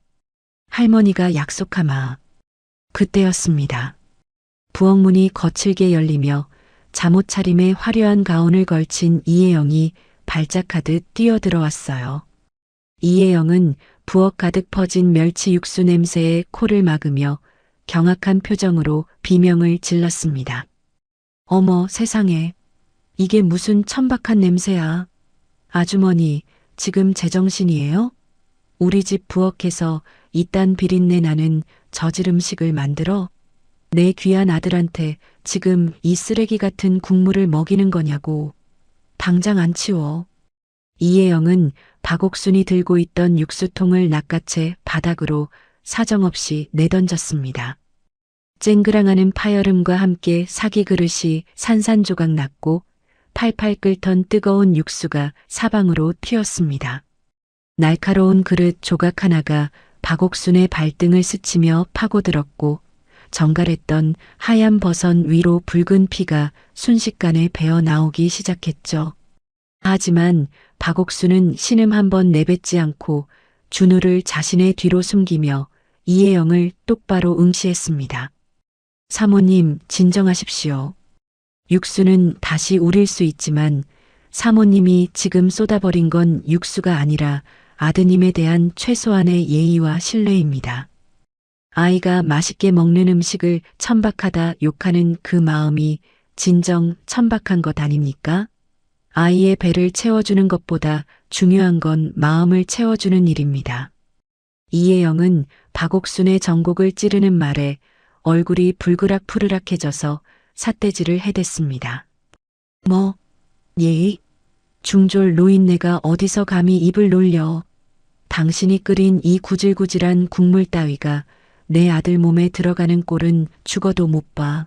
Speaker 1: 할머니가 약속하마. 그때였습니다. 부엌문이 거칠게 열리며 잠옷 차림에 화려한 가운을 걸친 이혜영이 발작하듯 뛰어들어왔어요. 이혜영은 부엌 가득 퍼진 멸치 육수 냄새에 코를 막으며 경악한 표정으로 비명을 질렀습니다. 어머 세상에, 이게 무슨 천박한 냄새야. 아주머니, 지금 제정신이에요? 우리 집 부엌에서 이딴 비린내 나는 저질 음식을 만들어? 내 귀한 아들한테 지금 이 쓰레기 같은 국물을 먹이는 거냐고. 당장 안 치워. 이혜영은 박옥순이 들고 있던 육수통을 낚아채 바닥으로 사정없이 내던졌습니다. 쨍그랑하는 파열음과 함께 사기 그릇이 산산조각 났고 팔팔 끓던 뜨거운 육수가 사방으로 튀었습니다. 날카로운 그릇 조각 하나가 박옥순의 발등을 스치며 파고들었고 정갈했던 하얀 버선 위로 붉은 피가 순식간에 배어 나오기 시작했죠. 하지만 박옥순은 신음 한번 내뱉지 않고 준우를 자신의 뒤로 숨기며 이혜영을 똑바로 응시했습니다. 사모님, 진정하십시오. 육수는 다시 우릴 수 있지만 사모님이 지금 쏟아버린 건 육수가 아니라 아드님에 대한 최소한의 예의와 신뢰입니다. 아이가 맛있게 먹는 음식을 천박하다 욕하는 그 마음이 진정 천박한 것 아닙니까? 아이의 배를 채워주는 것보다 중요한 건 마음을 채워주는 일입니다. 이혜영은 박옥순의 정곡을 찌르는 말에 얼굴이 불그락 푸르락해져서 삿대질을 해댔습니다. 뭐, 예의? 중졸 노인네가 어디서 감히 입을 놀려. 당신이 끓인 이 구질구질한 국물 따위가 내 아들 몸에 들어가는 꼴은 죽어도 못 봐.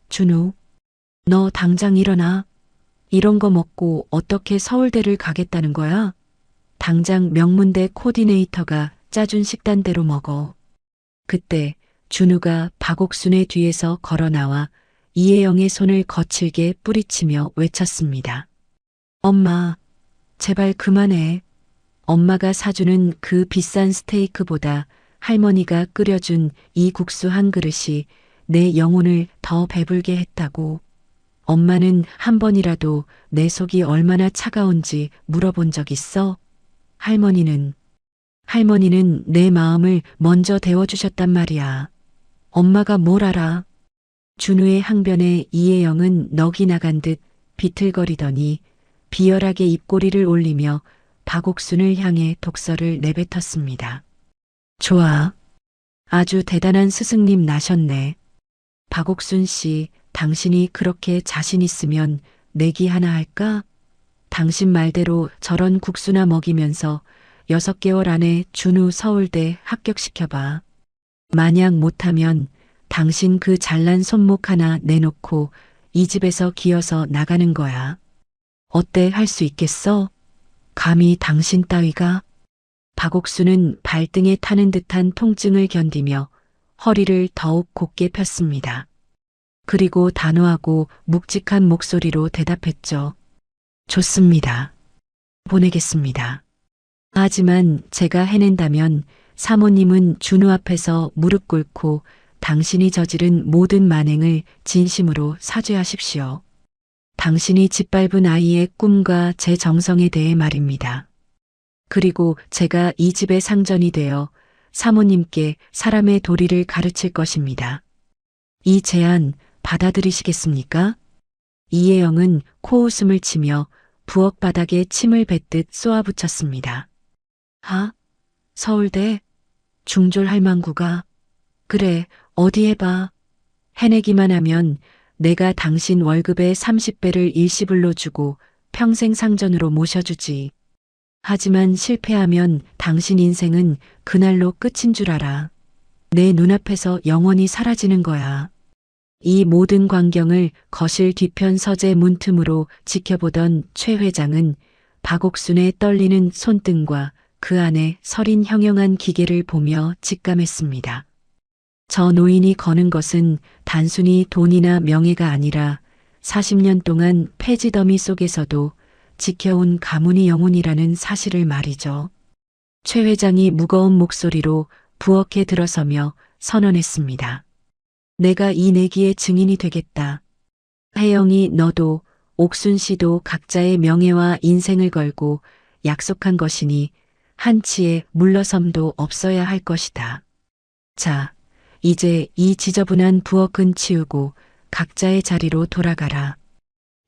Speaker 1: 준우, 너 당장 일어나. 이런 거 먹고 어떻게 서울대를 가겠다는 거야? 당장 명문대 코디네이터가 짜준 식단대로 먹어. 그때 준우가 박옥순의 뒤에서 걸어 나와 이혜영의 손을 거칠게 뿌리치며 외쳤습니다. 엄마, 제발 그만해. 엄마가 사주는 그 비싼 스테이크보다 할머니가 끓여준 이 국수 한 그릇이 내 영혼을 더 배불게 했다고. 엄마는 한 번이라도 내 속이 얼마나 차가운지 물어본 적 있어? 할머니는 내 마음을 먼저 데워주셨단 말이야. 엄마가 뭘 알아? 준우의 항변에 이혜영은 넋이 나간 듯 비틀거리더니 비열하게 입꼬리를 올리며 박옥순을 향해 독설을 내뱉었습니다. 좋아. 아주 대단한 스승님 나셨네. 박옥순 씨, 당신이 그렇게 자신 있으면 내기 하나 할까? 당신 말대로 저런 국수나 먹이면서 6개월 안에 준우 서울대 합격시켜봐. 만약 못하면 당신 그 잘난 손목 하나 내놓고 이 집에서 기어서 나가는 거야. 어때, 할 수 있겠어? 감히 당신 따위가? 박옥수는 발등에 타는 듯한 통증을 견디며 허리를 더욱 곧게 폈습니다. 그리고 단호하고 묵직한 목소리로 대답했죠. 좋습니다. 보내겠습니다. 하지만 제가 해낸다면 사모님은 준우 앞에서 무릎 꿇고 당신이 저지른 모든 만행을 진심으로 사죄하십시오. 당신이 짓밟은 아이의 꿈과 제 정성에 대해 말입니다. 그리고 제가 이 집의 상전이 되어 사모님께 사람의 도리를 가르칠 것입니다. 이 제안 받아들이시겠습니까? 이혜영은 코웃음을 치며 부엌 바닥에 침을 뱉듯 쏘아붙였습니다. 서울대? 중졸할망구가? 그래, 어디 해봐. 해내기만 하면 내가 당신 월급의 30배를 일시불로 주고 평생 상전으로 모셔주지. 하지만 실패하면 당신 인생은 그날로 끝인 줄 알아. 내 눈앞에서 영원히 사라지는 거야. 이 모든 광경을 거실 뒤편 서재 문틈으로 지켜보던 최 회장은 박옥순의 떨리는 손등과 그 안에 서린 형형한 기계를 보며 직감했습니다. 저 노인이 거는 것은 단순히 돈이나 명예가 아니라 40년 동안 폐지 더미 속에서도 지켜온 가문의 영혼이라는 사실을 말이죠. 최 회장이 무거운 목소리로 부엌에 들어서며 선언했습니다. 내가 이 내기의 증인이 되겠다. 혜영이, 너도 옥순 씨도 각자의 명예와 인생을 걸고 약속한 것이니 한치의 물러섬도 없어야 할 것이다. 자, 이제 이 지저분한 부엌은 치우고 각자의 자리로 돌아가라.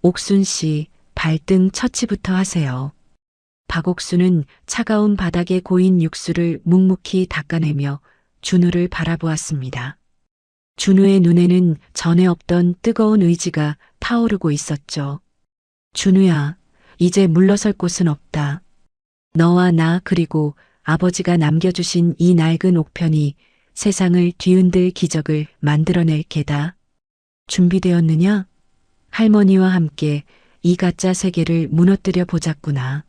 Speaker 1: 옥순 씨, 발등 처치부터 하세요. 박옥순은 차가운 바닥에 고인 육수를 묵묵히 닦아내며 준우를 바라보았습니다. 준우의 눈에는 전에 없던 뜨거운 의지가 타오르고 있었죠. 준우야, 이제 물러설 곳은 없다. 너와 나 그리고 아버지가 남겨주신 이 낡은 옥편이 세상을 뒤흔들 기적을 만들어낼 게다. 준비되었느냐? 할머니와 함께 이 가짜 세계를 무너뜨려 보자꾸나.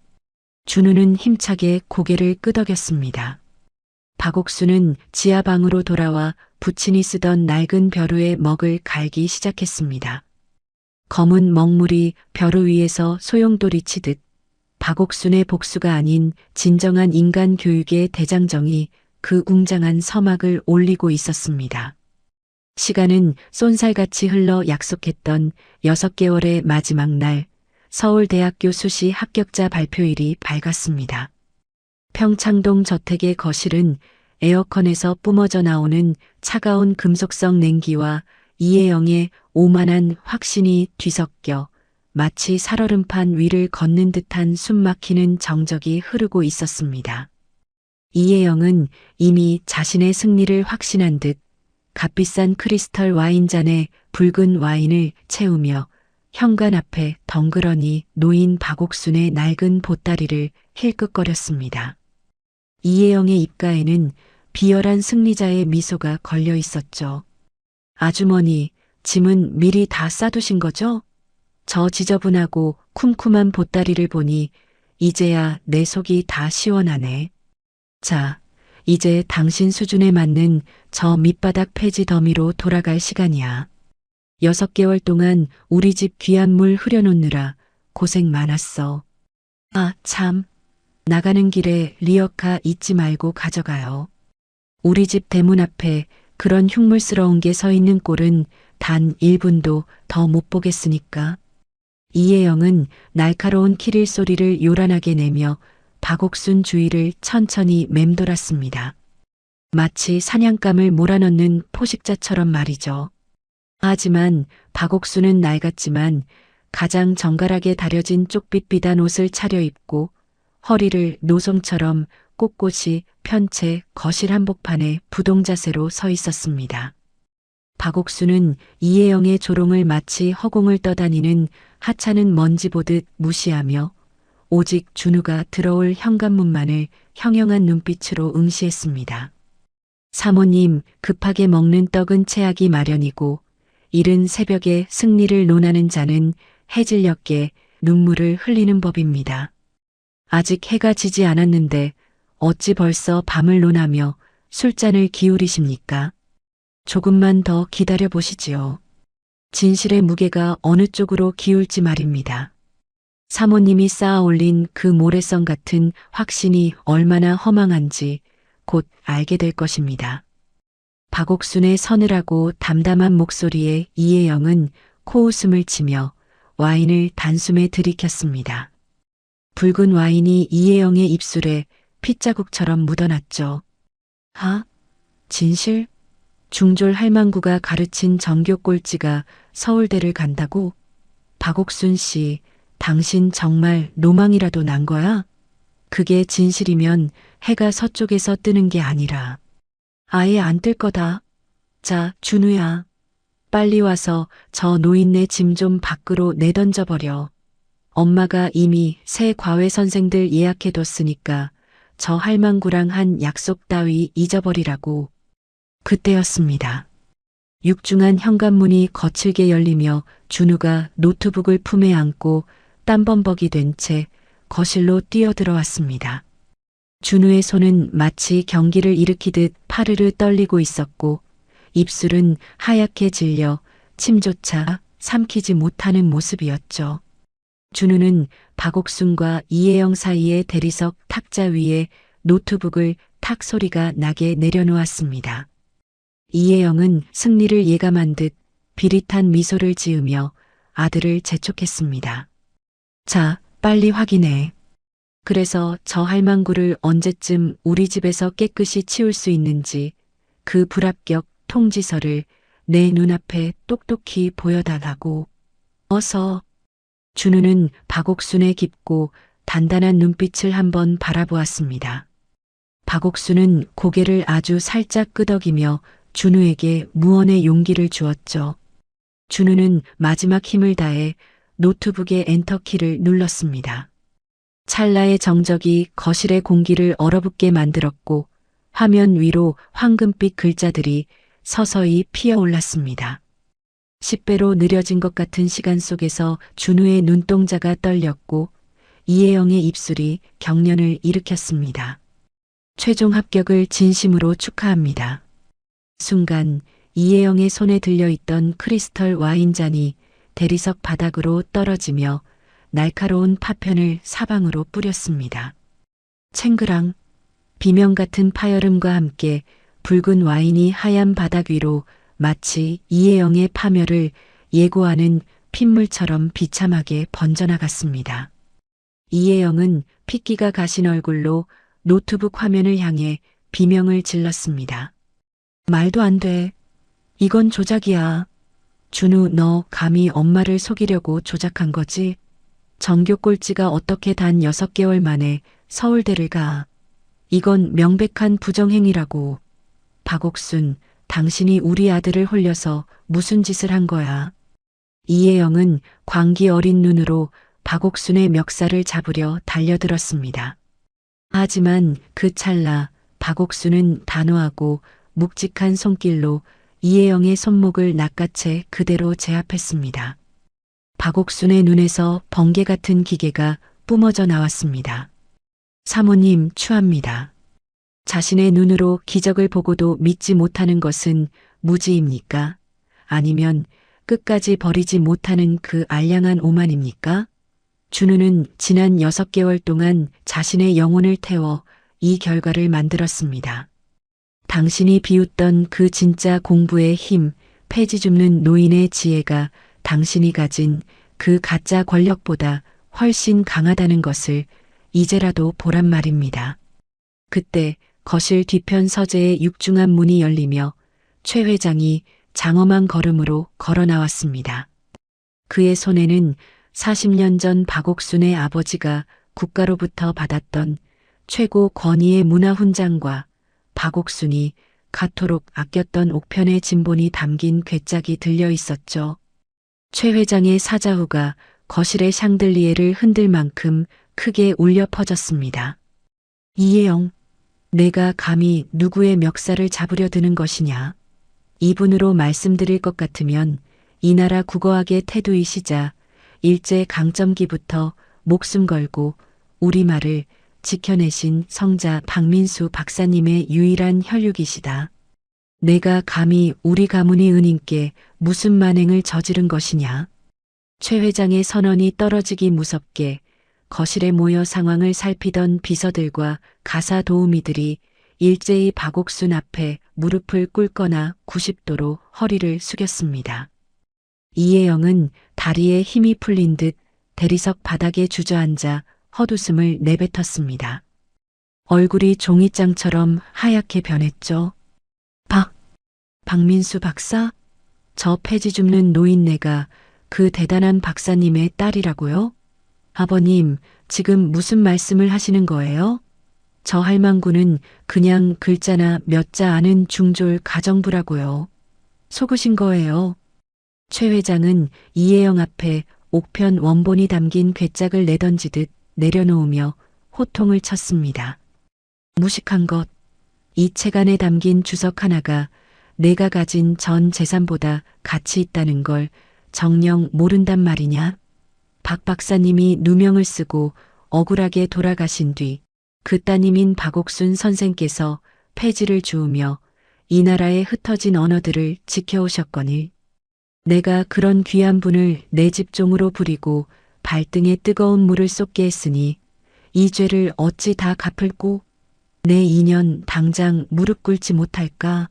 Speaker 1: 준우는 힘차게 고개를 끄덕였습니다. 박옥수는 지하방으로 돌아와 부친이 쓰던 낡은 벼루에 먹을 갈기 시작했습니다. 검은 먹물이 벼루 위에서 소용돌이 치듯 박옥순의 복수가 아닌 진정한 인간 교육의 대장정이 그 웅장한 서막을 올리고 있었습니다. 시간은 쏜살같이 흘러 약속했던 6개월의 마지막 날, 서울대학교 수시 합격자 발표일이 밝았습니다. 평창동 저택의 거실은 에어컨에서 뿜어져 나오는 차가운 금속성 냉기와 이혜영의 오만한 확신이 뒤섞여 마치 살얼음판 위를 걷는 듯한 숨막히는 정적이 흐르고 있었습니다. 이혜영은 이미 자신의 승리를 확신한 듯 값비싼 크리스털 와인잔에 붉은 와인을 채우며 현관 앞에 덩그러니 놓인 박옥순의 낡은 보따리를 힐끗거렸습니다. 이혜영의 입가에는 비열한 승리자의 미소가 걸려 있었죠. 아주머니, 짐은 미리 다 싸두신 거죠? 저 지저분하고 쿰쿰한 보따리를 보니 이제야 내 속이 다 시원하네. 자, 이제 당신 수준에 맞는 저 밑바닥 폐지 더미로 돌아갈 시간이야. 6개월 동안 우리 집 귀한 물 흐려놓느라 고생 많았어. 아, 참. 나가는 길에 리어카 잊지 말고 가져가요. 우리 집 대문 앞에 그런 흉물스러운 게 서 있는 꼴은 단 1분도 더 못 보겠으니까. 이혜영은 날카로운 키릴 소리를 요란하게 내며 박옥순 주위를 천천히 맴돌았습니다. 마치 사냥감을 몰아넣는 포식자처럼 말이죠. 하지만 박옥순은 낡았지만 가장 정갈하게 다려진 쪽빛비단 옷을 차려입고 허리를 노송처럼 꼿꼿이 편 채 거실 한복판에 부동자세로 서 있었습니다. 박옥순은 이혜영의 조롱을 마치 허공을 떠다니는 하찮은 먼지 보듯 무시하며 오직 준우가 들어올 현관문만을 형형한 눈빛으로 응시했습니다. 사모님, 급하게 먹는 떡은 체하기 마련이고 이른 새벽에 승리를 논하는 자는 해질녘에 눈물을 흘리는 법입니다. 아직 해가 지지 않았는데 어찌 벌써 밤을 논하며 술잔을 기울이십니까? 조금만 더 기다려 보시지요. 진실의 무게가 어느 쪽으로 기울지 말입니다. 사모님이 쌓아 올린 그 모래성 같은 확신이 얼마나 허망한지 곧 알게 될 것입니다. 박옥순의 서늘하고 담담한 목소리에 이혜영은 코웃음을 치며 와인을 단숨에 들이켰습니다. 붉은 와인이 이혜영의 입술에 핏자국처럼 묻어났죠. 아, 진실? 중졸 할망구가 가르친 전교 꼴찌가 서울대를 간다고? 박옥순 씨, 당신 정말 노망이라도 난 거야? 그게 진실이면 해가 서쪽에서 뜨는 게 아니라 아예 안 뜰 거다. 자, 준우야. 빨리 와서 저 노인네 짐 좀 밖으로 내던져버려. 엄마가 이미 새 과외 선생들 예약해뒀으니까 저 할망구랑 한 약속 따위 잊어버리라고. 그때였습니다. 육중한 현관문이 거칠게 열리며 준우가 노트북을 품에 안고 땀범벅이 된 채 거실로 뛰어들어왔습니다. 준우의 손은 마치 경기를 일으키듯 파르르 떨리고 있었고 입술은 하얗게 질려 침조차 삼키지 못하는 모습이었죠. 준우는 박옥순과 이혜영 사이의 대리석 탁자 위에 노트북을 탁 소리가 나게 내려놓았습니다. 이혜영은 승리를 예감한 듯 비릿한 미소를 지으며 아들을 재촉했습니다. 자, 빨리 확인해. 그래서 저 할망구를 언제쯤 우리 집에서 깨끗이 치울 수 있는지 그 불합격 통지서를 내 눈앞에 똑똑히 보여달라고. 어서. 준우는 박옥순의 깊고 단단한 눈빛을 한번 바라보았습니다. 박옥순은 고개를 아주 살짝 끄덕이며 준우에게 무언의 용기를 주었죠. 준우는 마지막 힘을 다해 노트북의 엔터키를 눌렀습니다. 찰나의 정적이 거실의 공기를 얼어붙게 만들었고 화면 위로 황금빛 글자들이 서서히 피어올랐습니다. 10배로 느려진 것 같은 시간 속에서 준우의 눈동자가 떨렸고 이혜영의 입술이 경련을 일으켰습니다. 최종 합격을 진심으로 축하합니다. 순간 이혜영의 손에 들려있던 크리스털 와인잔이 대리석 바닥으로 떨어지며 날카로운 파편을 사방으로 뿌렸습니다. 챙그랑 비명 같은 파열음과 함께 붉은 와인이 하얀 바닥 위로 마치 이혜영의 파멸을 예고하는 핏물처럼 비참하게 번져나갔습니다. 이혜영은 핏기가 가신 얼굴로 노트북 화면을 향해 비명을 질렀습니다. 말도 안 돼. 이건 조작이야. 준우, 너 감히 엄마를 속이려고 조작한 거지? 전교 꼴찌가 어떻게 단 6개월 만에 서울대를 가. 이건 명백한 부정행위라고. 박옥순, 당신이 우리 아들을 홀려서 무슨 짓을 한 거야? 이혜영은 광기 어린 눈으로 박옥순의 멱살을 잡으려 달려들었습니다. 하지만 그 찰나 박옥순은 단호하고 묵직한 손길로 이혜영의 손목을 낚아채 그대로 제압했습니다. 박옥순의 눈에서 번개 같은 기계가 뿜어져 나왔습니다. 사모님, 추합니다. 자신의 눈으로 기적을 보고도 믿지 못하는 것은 무지입니까? 아니면 끝까지 버리지 못하는 그 알량한 오만입니까? 준우는 지난 6개월 동안 자신의 영혼을 태워 이 결과를 만들었습니다. 당신이 비웃던 그 진짜 공부의 힘, 폐지 줍는 노인의 지혜가 당신이 가진 그 가짜 권력보다 훨씬 강하다는 것을 이제라도 보란 말입니다. 그때 거실 뒤편 서재의 육중한 문이 열리며 최 회장이 장엄한 걸음으로 걸어 나왔습니다. 그의 손에는 40년 전 박옥순의 아버지가 국가로부터 받았던 최고 권위의 문화훈장과 박옥순이 가토록 아꼈던 옥편의 진본이 담긴 괴짝이 들려 있었죠. 최 회장의 사자후가 거실의 샹들리에를 흔들 만큼 크게 울려 퍼졌습니다. 이혜영, 내가 감히 누구의 멱살을 잡으려 드는 것이냐. 이분으로 말씀드릴 것 같으면 이 나라 국어학의 태도이시자 일제 강점기부터 목숨 걸고 우리말을 지켜내신 성자 박민수 박사님의 유일한 혈육이시다. 내가 감히 우리 가문의 은인께 무슨 만행을 저지른 것이냐. 최 회장의 선언이 떨어지기 무섭게 거실에 모여 상황을 살피던 비서들과 가사 도우미들이 일제히 박옥순 앞에 무릎을 꿇거나 90도로 허리를 숙였습니다. 이혜영은 다리에 힘이 풀린 듯 대리석 바닥에 주저앉아 헛웃음을 내뱉었습니다. 얼굴이 종이장처럼 하얗게 변했죠. 박민수 박사? 저 폐지 줍는 노인네가 그 대단한 박사님의 딸이라고요? 아버님, 지금 무슨 말씀을 하시는 거예요? 저 할망구는 그냥 글자나 몇 자 아는 중졸 가정부라고요. 속으신 거예요. 최 회장은 이혜영 앞에 옥편 원본이 담긴 괴짝을 내던지듯 내려놓으며 호통을 쳤습니다. 무식한 것. 이 책 안에 담긴 주석 하나가 내가 가진 전 재산보다 가치 있다는 걸 정녕 모른단 말이냐? 박 박사님이 누명을 쓰고 억울하게 돌아가신 뒤 그 따님인 박옥순 선생께서 폐지를 주우며 이 나라의 흩어진 언어들을 지켜오셨거늘 내가 그런 귀한 분을 내 집종으로 부리고 발등에 뜨거운 물을 쏟게 했으니 이 죄를 어찌 다 갚을꼬? 내 인연 당장 무릎 꿇지 못할까?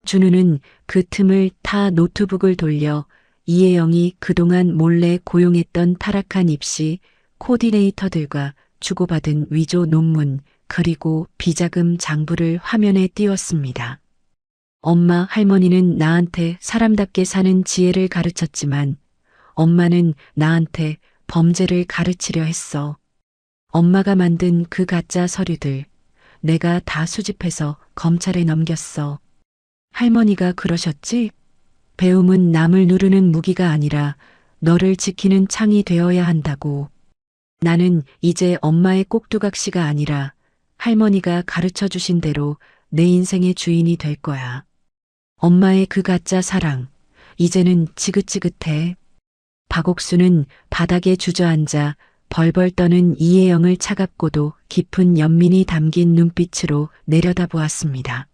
Speaker 1: 준우는 그 틈을 타 노트북을 돌려 이혜영이 그동안 몰래 고용했던 타락한 입시 코디네이터들과 주고받은 위조 논문 그리고 비자금 장부를 화면에 띄웠습니다. 엄마 할머니는 나한테 사람답게 사는 지혜를 가르쳤지만 엄마는 나한테 범죄를 가르치려 했어. 엄마가 만든 그 가짜 서류들 내가 다 수집해서 검찰에 넘겼어. 할머니가 그러셨지? 배움은 남을 누르는 무기가 아니라 너를 지키는 창이 되어야 한다고. 나는 이제 엄마의 꼭두각시가 아니라 할머니가 가르쳐 주신 대로 내 인생의 주인이 될 거야. 엄마의 그 가짜 사랑, 이제는 지긋지긋해. 박옥순은 바닥에 주저앉아 벌벌 떠는 이혜영을 차갑고도 깊은 연민이 담긴 눈빛으로 내려다보았습니다.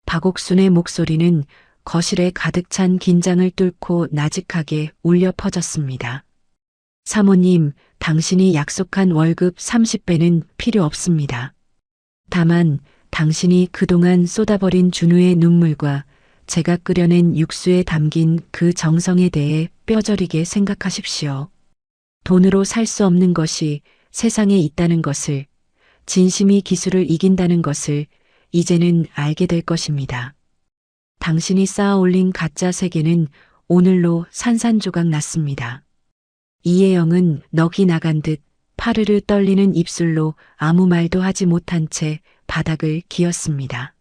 Speaker 1: 박옥순의 목소리는 거실에 가득 찬 긴장을 뚫고 나직하게 울려 퍼졌습니다. 사모님, 당신이 약속한 월급 30배는 필요 없습니다. 다만 당신이 그동안 쏟아버린 준우의 눈물과 제가 끓여낸 육수에 담긴 그 정성에 대해 뼈저리게 생각하십시오. 돈으로 살 수 없는 것이 세상에 있다는 것을, 진심이 기술을 이긴다는 것을 이제는 알게 될 것입니다. 당신이 쌓아 올린 가짜 세계는 오늘로 산산조각 났습니다. 이혜영은 넋이 나간 듯 파르르 떨리는 입술로 아무 말도 하지 못한 채 바닥을 기었습니다.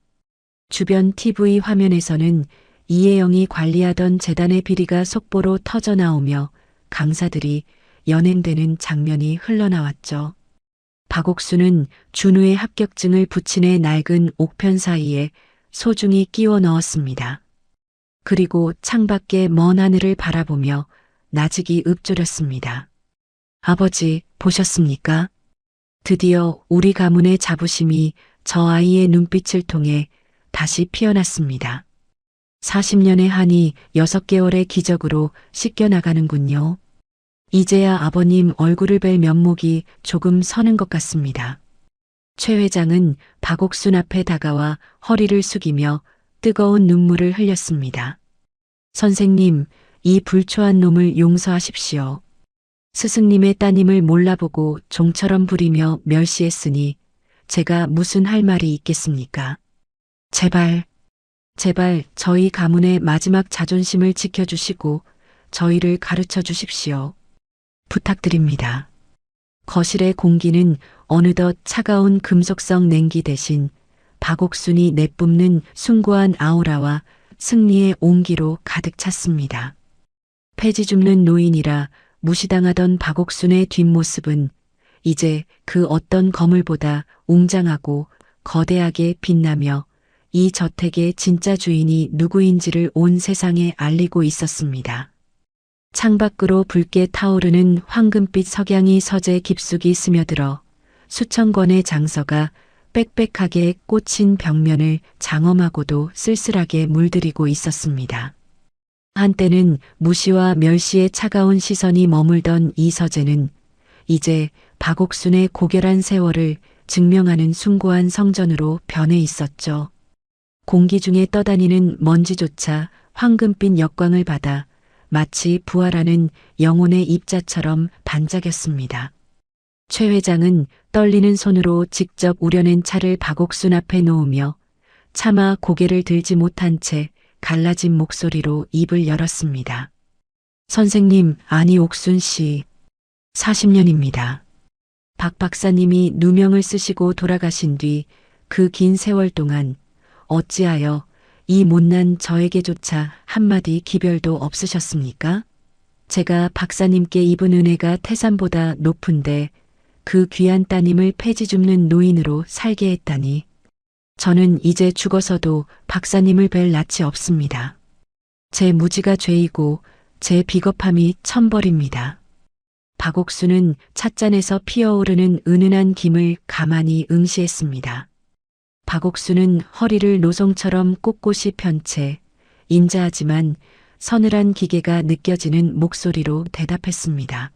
Speaker 1: 주변 TV 화면에서는 이혜영이 관리하던 재단의 비리가 속보로 터져 나오며 강사들이 연행되는 장면이 흘러나왔죠. 박옥순은 준우의 합격증을 붙인의 낡은 옥편 사이에 소중히 끼워 넣었습니다. 그리고 창밖의 먼 하늘을 바라보며 나직이 읊조렸습니다. 아버지, 보셨습니까? 드디어 우리 가문의 자부심이 저 아이의 눈빛을 통해 다시 피어났습니다. 40년의 한이 6개월의 기적으로 씻겨나가는군요. 이제야 아버님 얼굴을 뵐 면목이 조금 서는 것 같습니다. 최 회장은 박옥순 앞에 다가와 허리를 숙이며 뜨거운 눈물을 흘렸습니다. 선생님, 이 불초한 놈을 용서하십시오. 스승님의 따님을 몰라보고 종처럼 부리며 멸시했으니 제가 무슨 할 말이 있겠습니까? 제발 저희 가문의 마지막 자존심을 지켜주시고 저희를 가르쳐 주십시오. 부탁드립니다. 거실의 공기는 어느덧 차가운 금속성 냉기 대신 박옥순이 내뿜는 숭고한 아우라와 승리의 온기로 가득 찼습니다. 폐지 줍는 노인이라 무시당하던 박옥순의 뒷모습은 이제 그 어떤 거물보다 웅장하고 거대하게 빛나며 이 저택의 진짜 주인이 누구인지를 온 세상에 알리고 있었습니다. 창밖으로 붉게 타오르는 황금빛 석양이 서재 깊숙이 스며들어 수천 권의 장서가 빽빽하게 꽂힌 벽면을 장엄하고도 쓸쓸하게 물들이고 있었습니다. 한때는 무시와 멸시의 차가운 시선이 머물던 이 서재는 이제 박옥순의 고결한 세월을 증명하는 숭고한 성전으로 변해 있었죠. 공기 중에 떠다니는 먼지조차 황금빛 역광을 받아 마치 부활하는 영혼의 입자처럼 반짝였습니다. 최 회장은 떨리는 손으로 직접 우려낸 차를 박옥순 앞에 놓으며 차마 고개를 들지 못한 채 갈라진 목소리로 입을 열었습니다. 선생님, 아니 옥순 씨, 40년입니다. 박 박사님이 누명을 쓰시고 돌아가신 뒤 그 긴 세월 동안 어찌하여 이 못난 저에게조차 한마디 기별도 없으셨습니까? 제가 박사님께 입은 은혜가 태산보다 높은데 그 귀한 따님을 폐지 줍는 노인으로 살게 했다니. 저는 이제 죽어서도 박사님을 뵐 낯이 없습니다. 제 무지가 죄이고 제 비겁함이 천벌입니다. 박옥순은 찻잔에서 피어오르는 은은한 김을 가만히 응시했습니다. 박옥순은 허리를 노송처럼 꼿꼿이 편 채 인자하지만 서늘한 기계가 느껴지는 목소리로 대답했습니다.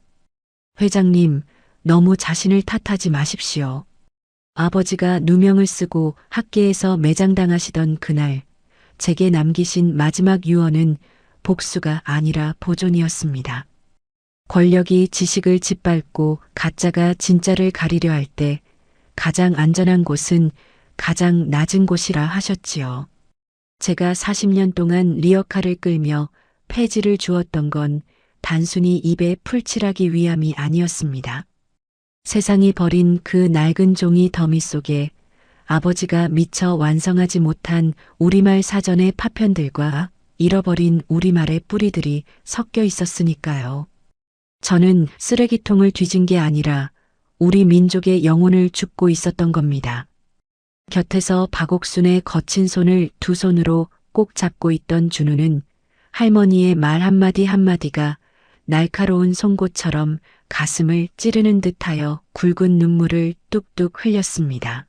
Speaker 1: 회장님, 너무 자신을 탓하지 마십시오. 아버지가 누명을 쓰고 학계에서 매장당하시던 그날 제게 남기신 마지막 유언은 복수가 아니라 보존이었습니다. 권력이 지식을 짓밟고 가짜가 진짜를 가리려 할 때 가장 안전한 곳은 가장 낮은 곳이라 하셨지요. 제가 40년 동안 리어카를 끌며 폐지를 주었던 건 단순히 입에 풀칠하기 위함이 아니었습니다. 세상이 버린 그 낡은 종이 더미 속에 아버지가 미처 완성하지 못한 우리말 사전의 파편들과 잃어버린 우리말의 뿌리들이 섞여 있었으니까요. 저는 쓰레기통을 뒤진 게 아니라 우리 민족의 영혼을 줍고 있었던 겁니다. 곁에서 박옥순의 거친 손을 두 손으로 꼭 잡고 있던 준우는 할머니의 말 한마디 한마디가 날카로운 송곳처럼 가슴을 찌르는 듯하여 굵은 눈물을 뚝뚝 흘렸습니다.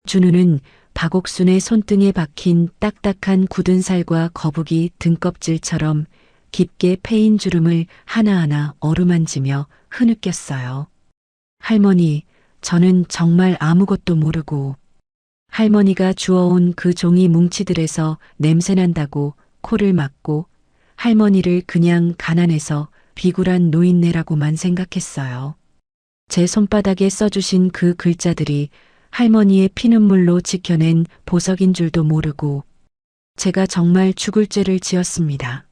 Speaker 1: 준우는 박옥순의 손등에 박힌 딱딱한 굳은 살과 거북이 등껍질처럼 깊게 패인 주름을 하나하나 어루만지며 흐느꼈어요. 할머니, 저는 정말 아무것도 모르고 할머니가 주워온 그 종이 뭉치들에서 냄새난다고 코를 막고 할머니를 그냥 가난해서 비굴한 노인네라고만 생각했어요. 제 손바닥에 써주신 그 글자들이 할머니의 피눈물로 지켜낸 보석인 줄도 모르고 제가 정말 죽을 죄를 지었습니다.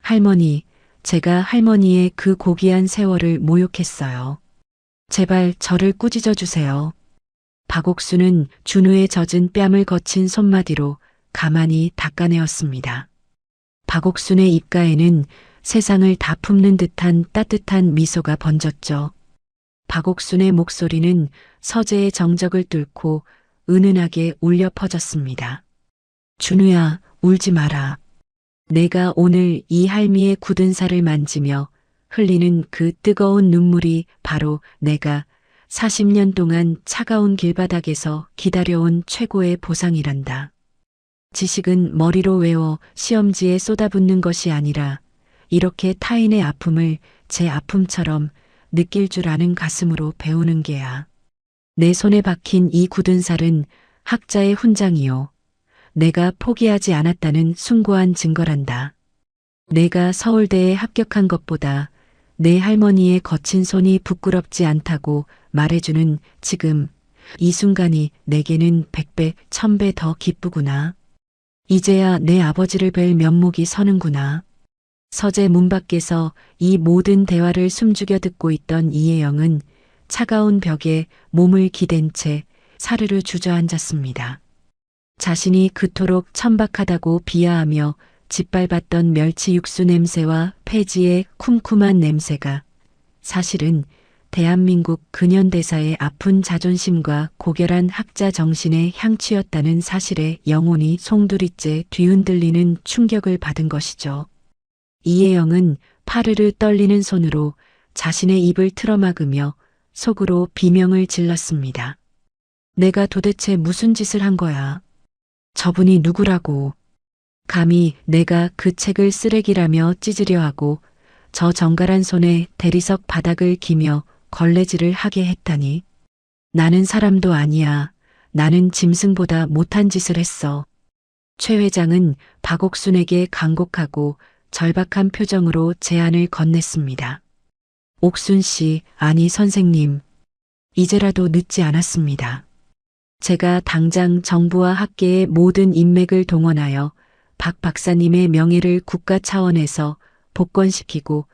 Speaker 1: 할머니, 제가 할머니의 그 고귀한 세월을 모욕했어요. 제발 저를 꾸짖어 주세요. 박옥순은 준우의 젖은 뺨을 거친 손마디로 가만히 닦아내었습니다. 박옥순의 입가에는 세상을 다 품는 듯한 따뜻한 미소가 번졌죠. 박옥순의 목소리는 서재의 정적을 뚫고 은은하게 울려 퍼졌습니다. 준우야, 울지 마라. 내가 오늘 이 할미의 굳은 살을 만지며 흘리는 그 뜨거운 눈물이 바로 내가 40년 동안 차가운 길바닥에서 기다려온 최고의 보상이란다. 지식은 머리로 외워 시험지에 쏟아붓는 것이 아니라 이렇게 타인의 아픔을 제 아픔처럼 느낄 줄 아는 가슴으로 배우는 게야. 내 손에 박힌 이 굳은 살은 학자의 훈장이요. 내가 포기하지 않았다는 숭고한 증거란다. 내가 서울대에 합격한 것보다 내 할머니의 거친 손이 부끄럽지 않다고 말해주는 지금 이 순간이 내게는 100배, 1000배 더 기쁘구나. 이제야 내 아버지를 뵐 면목이 서는구나. 서재 문 밖에서 이 모든 대화를 숨죽여 듣고 있던 이혜영은 차가운 벽에 몸을 기댄 채 사르르 주저앉았습니다. 자신이 그토록 천박하다고 비하하며 짓밟았던 멸치 육수 냄새와 폐지의 쿰쿰한 냄새가 사실은 대한민국 근현대사의 아픈 자존심과 고결한 학자 정신의 향취였다는 사실에 영혼이 송두리째 뒤흔들리는 충격을 받은 것이죠. 이혜영은 파르르 떨리는 손으로 자신의 입을 틀어막으며 속으로 비명을 질렀습니다. 내가 도대체 무슨 짓을 한 거야? 저분이 누구라고? 감히 내가 그 책을 쓰레기라며 찢으려 하고 저 정갈한 손에 대리석 바닥을 기며 걸레질을 하게 했다니. 나는 사람도 아니야. 나는 짐승보다 못한 짓을 했어. 최 회장은 박옥순에게 간곡하고 절박한 표정으로 제안을 건넸습니다. 옥순 씨, 아니 선생님. 이제라도 늦지 않았습니다. 제가 당장 정부와 학계의 모든 인맥을 동원하여 박 박사님의 명예를 국가 차원에서 복권시키고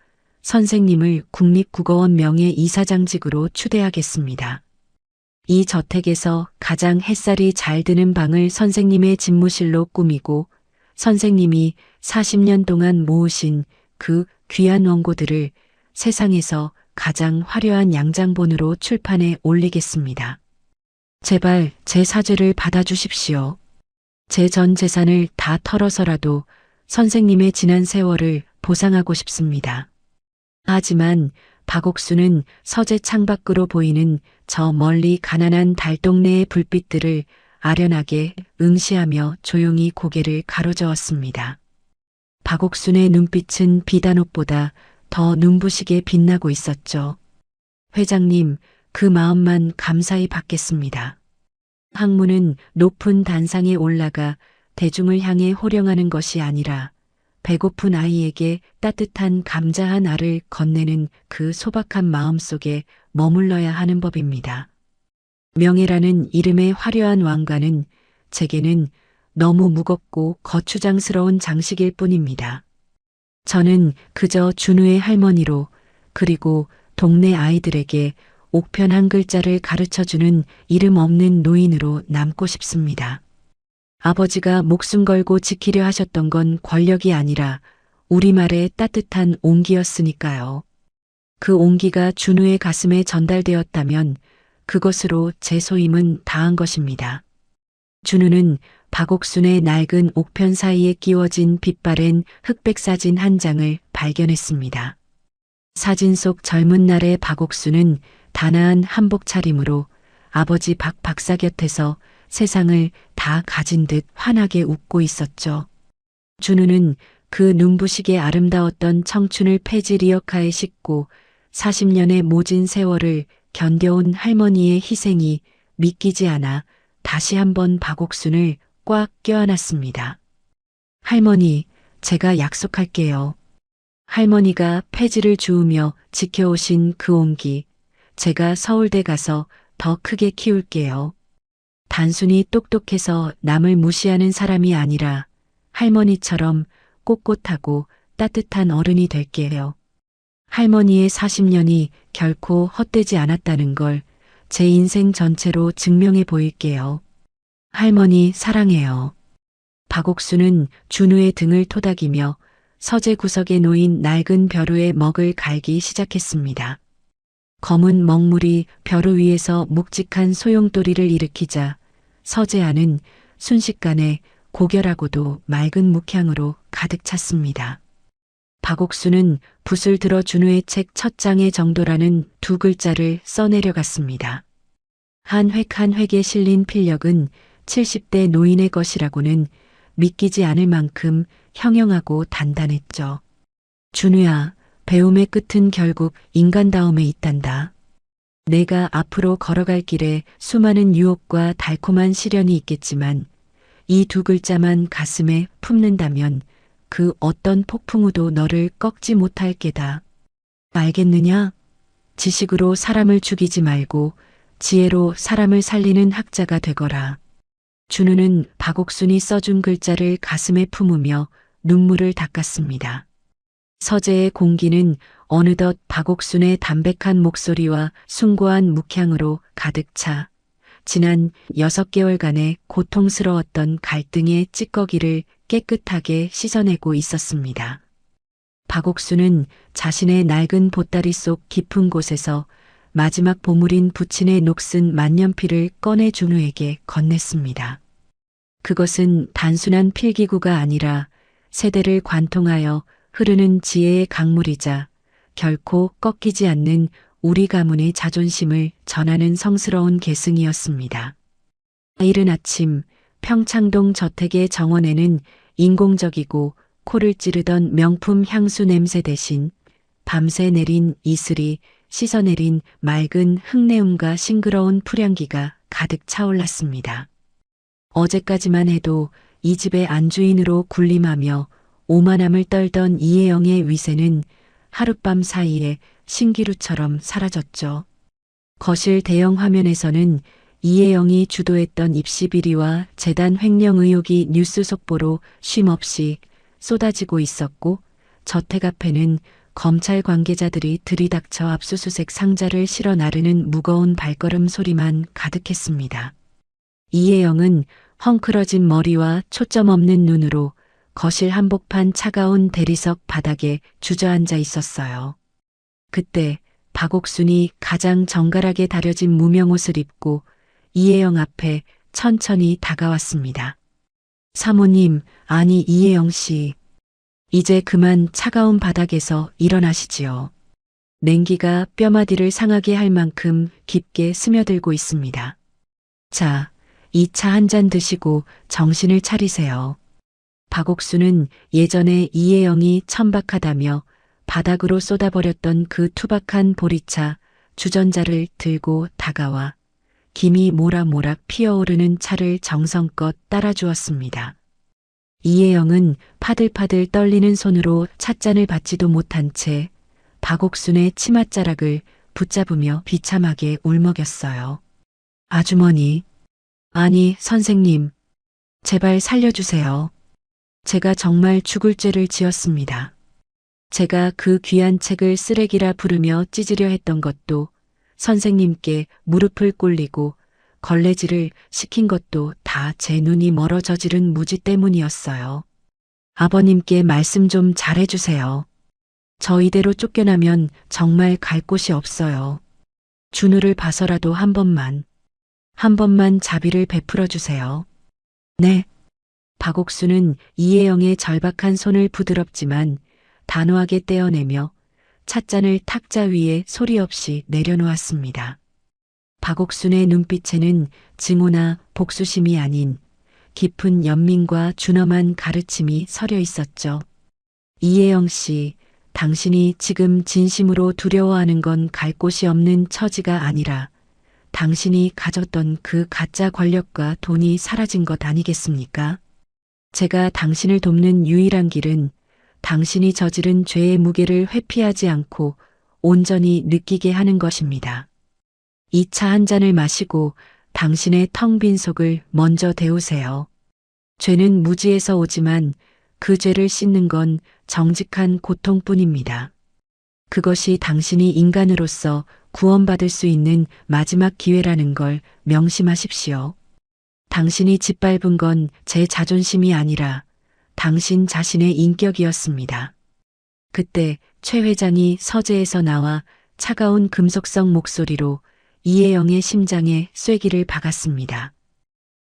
Speaker 1: 선생님을 국립국어원 명예 이사장직으로 추대하겠습니다. 이 저택에서 가장 햇살이 잘 드는 방을 선생님의 집무실로 꾸미고 선생님이 40년 동안 모으신 그 귀한 원고들을 세상에서 가장 화려한 양장본으로 출판해 올리겠습니다. 제발 제 사죄를 받아주십시오. 제 전 재산을 다 털어서라도 선생님의 지난 세월을 보상하고 싶습니다. 하지만 박옥수는 서재 창밖으로 보이는 저 멀리 가난한 달동네의 불빛들을 아련하게 응시하며 조용히 고개를 가로저었습니다. 박옥순의 눈빛은 비단옷보다 더 눈부시게 빛나고 있었죠. 회장님, 그 마음만 감사히 받겠습니다. 학문은 높은 단상에 올라가 대중을 향해 호령하는 것이 아니라 배고픈 아이에게 따뜻한 감자 한 알을 건네는 그 소박한 마음 속에 머물러야 하는 법입니다. 명예라는 이름의 화려한 왕관은 제게는 너무 무겁고 거추장스러운 장식일 뿐입니다. 저는 그저 준우의 할머니로 그리고 동네 아이들에게 옥편 한 글자를 가르쳐주는 이름 없는 노인으로 남고 싶습니다. 아버지가 목숨 걸고 지키려 하셨던 건 권력이 아니라 우리말의 따뜻한 온기였으니까요. 그 온기가 준우의 가슴에 전달되었다면 그것으로 제 소임은 다한 것입니다. 준우는 박옥순의 낡은 옥편 사이에 끼워진 빛바랜 흑백 사진 한 장을 발견했습니다. 사진 속 젊은 날의 박옥순은 단아한 한복 차림으로 아버지 박 박사 곁에서 세상을 다 가진 듯 환하게 웃고 있었죠. 준우는 그 눈부시게 아름다웠던 청춘을 폐지 리어카에 싣고 40년의 모진 세월을 견뎌온 할머니의 희생이 믿기지 않아 다시 한번 박옥순을 꽉 껴안았습니다. 할머니, 제가 약속할게요. 할머니가 폐지를 주우며 지켜오신 그 온기, 제가 서울대 가서 더 크게 키울게요. 단순히 똑똑해서 남을 무시하는 사람이 아니라 할머니처럼 꼿꼿하고 따뜻한 어른이 될게요. 할머니의 40년이 결코 헛되지 않았다는 걸 제 인생 전체로 증명해 보일게요. 할머니 사랑해요. 박옥수는 준우의 등을 토닥이며 서재 구석에 놓인 낡은 벼루에 먹을 갈기 시작했습니다. 검은 먹물이 벼루 위에서 묵직한 소용돌이를 일으키자 서재 안은 순식간에 고결하고도 맑은 묵향으로 가득 찼습니다. 박옥수는 붓을 들어 준우의 책 첫 장의 정도라는 두 글자를 써내려갔습니다. 한 획 한 획에 실린 필력은 70대 노인의 것이라고는 믿기지 않을 만큼 형형하고 단단했죠. 준우야, 배움의 끝은 결국 인간다움에 있단다. 내가 앞으로 걸어갈 길에 수많은 유혹과 달콤한 시련이 있겠지만 이 두 글자만 가슴에 품는다면 그 어떤 폭풍우도 너를 꺾지 못할 게다. 알겠느냐? 지식으로 사람을 죽이지 말고 지혜로 사람을 살리는 학자가 되거라. 준우는 박옥순이 써준 글자를 가슴에 품으며 눈물을 닦았습니다. 서재의 공기는 어느덧 박옥순의 담백한 목소리와 숭고한 묵향으로 가득 차 지난 6개월간의 고통스러웠던 갈등의 찌꺼기를 깨끗하게 씻어내고 있었습니다. 박옥순은 자신의 낡은 보따리 속 깊은 곳에서 마지막 보물인 부친의 녹슨 만년필을 꺼내 준우에게 건넸습니다. 그것은 단순한 필기구가 아니라 세대를 관통하여 흐르는 지혜의 강물이자 결코 꺾이지 않는 우리 가문의 자존심을 전하는 성스러운 계승이었습니다. 이른 아침 평창동 저택의 정원에는 인공적이고 코를 찌르던 명품 향수 냄새 대신 밤새 내린 이슬이 씻어내린 맑은 흙내음과 싱그러운 풀향기가 가득 차올랐습니다. 어제까지만 해도 이 집의 안주인으로 군림하며 오만함을 떨던 이혜영의 위세는 하룻밤 사이에 신기루처럼 사라졌죠. 거실 대형 화면에서는 이혜영이 주도했던 입시 비리와 재단 횡령 의혹이 뉴스 속보로 쉼없이 쏟아지고 있었고 저택 앞에는 검찰 관계자들이 들이닥쳐 압수수색 상자를 실어 나르는 무거운 발걸음 소리만 가득했습니다. 이혜영은 헝클어진 머리와 초점 없는 눈으로 거실 한복판 차가운 대리석 바닥에 주저앉아 있었어요. 그때 박옥순이 가장 정갈하게 다려진 무명옷을 입고 이혜영 앞에 천천히 다가왔습니다. 사모님, 아니 이혜영 씨. 이제 그만 차가운 바닥에서 일어나시지요. 냉기가 뼈마디를 상하게 할 만큼 깊게 스며들고 있습니다. 자, 이 차 한 잔 드시고 정신을 차리세요. 박옥수는 예전에 이혜영이 천박하다며 바닥으로 쏟아버렸던 그 투박한 보리차 주전자를 들고 다가와 김이 모락모락 피어오르는 차를 정성껏 따라주었습니다. 이혜영은 파들파들 떨리는 손으로 찻잔을 받지도 못한 채 박옥순의 치맛자락을 붙잡으며 비참하게 울먹였어요. 아주머니, 아니 선생님, 제발 살려주세요. 제가 정말 죽을 죄를 지었습니다. 제가 그 귀한 책을 쓰레기라 부르며 찢으려 했던 것도 선생님께 무릎을 꿇리고 걸레질을 시킨 것도 다 제 눈이 멀어 저지른 무지 때문이었어요. 아버님께 말씀 좀 잘해주세요. 저 이대로 쫓겨나면 정말 갈 곳이 없어요. 준우를 봐서라도 한 번만 자비를 베풀어 주세요. 네. 박옥수는 이혜영의 절박한 손을 부드럽지만 단호하게 떼어내며 찻잔을 탁자 위에 소리 없이 내려놓았습니다. 박옥순의 눈빛에는 증오나 복수심이 아닌 깊은 연민과 준엄한 가르침이 서려 있었죠. 이혜영 씨, 당신이 지금 진심으로 두려워하는 건 갈 곳이 없는 처지가 아니라 당신이 가졌던 그 가짜 권력과 돈이 사라진 것 아니겠습니까? 제가 당신을 돕는 유일한 길은 당신이 저지른 죄의 무게를 회피하지 않고 온전히 느끼게 하는 것입니다. 이 차 한 잔을 마시고 당신의 텅 빈 속을 먼저 데우세요. 죄는 무지에서 오지만 그 죄를 씻는 건 정직한 고통뿐입니다. 그것이 당신이 인간으로서 구원받을 수 있는 마지막 기회라는 걸 명심하십시오. 당신이 짓밟은 건 제 자존심이 아니라 당신 자신의 인격이었습니다. 그때 최 회장이 서재에서 나와 차가운 금속성 목소리로 이혜영의 심장에 쐐기를 박았습니다.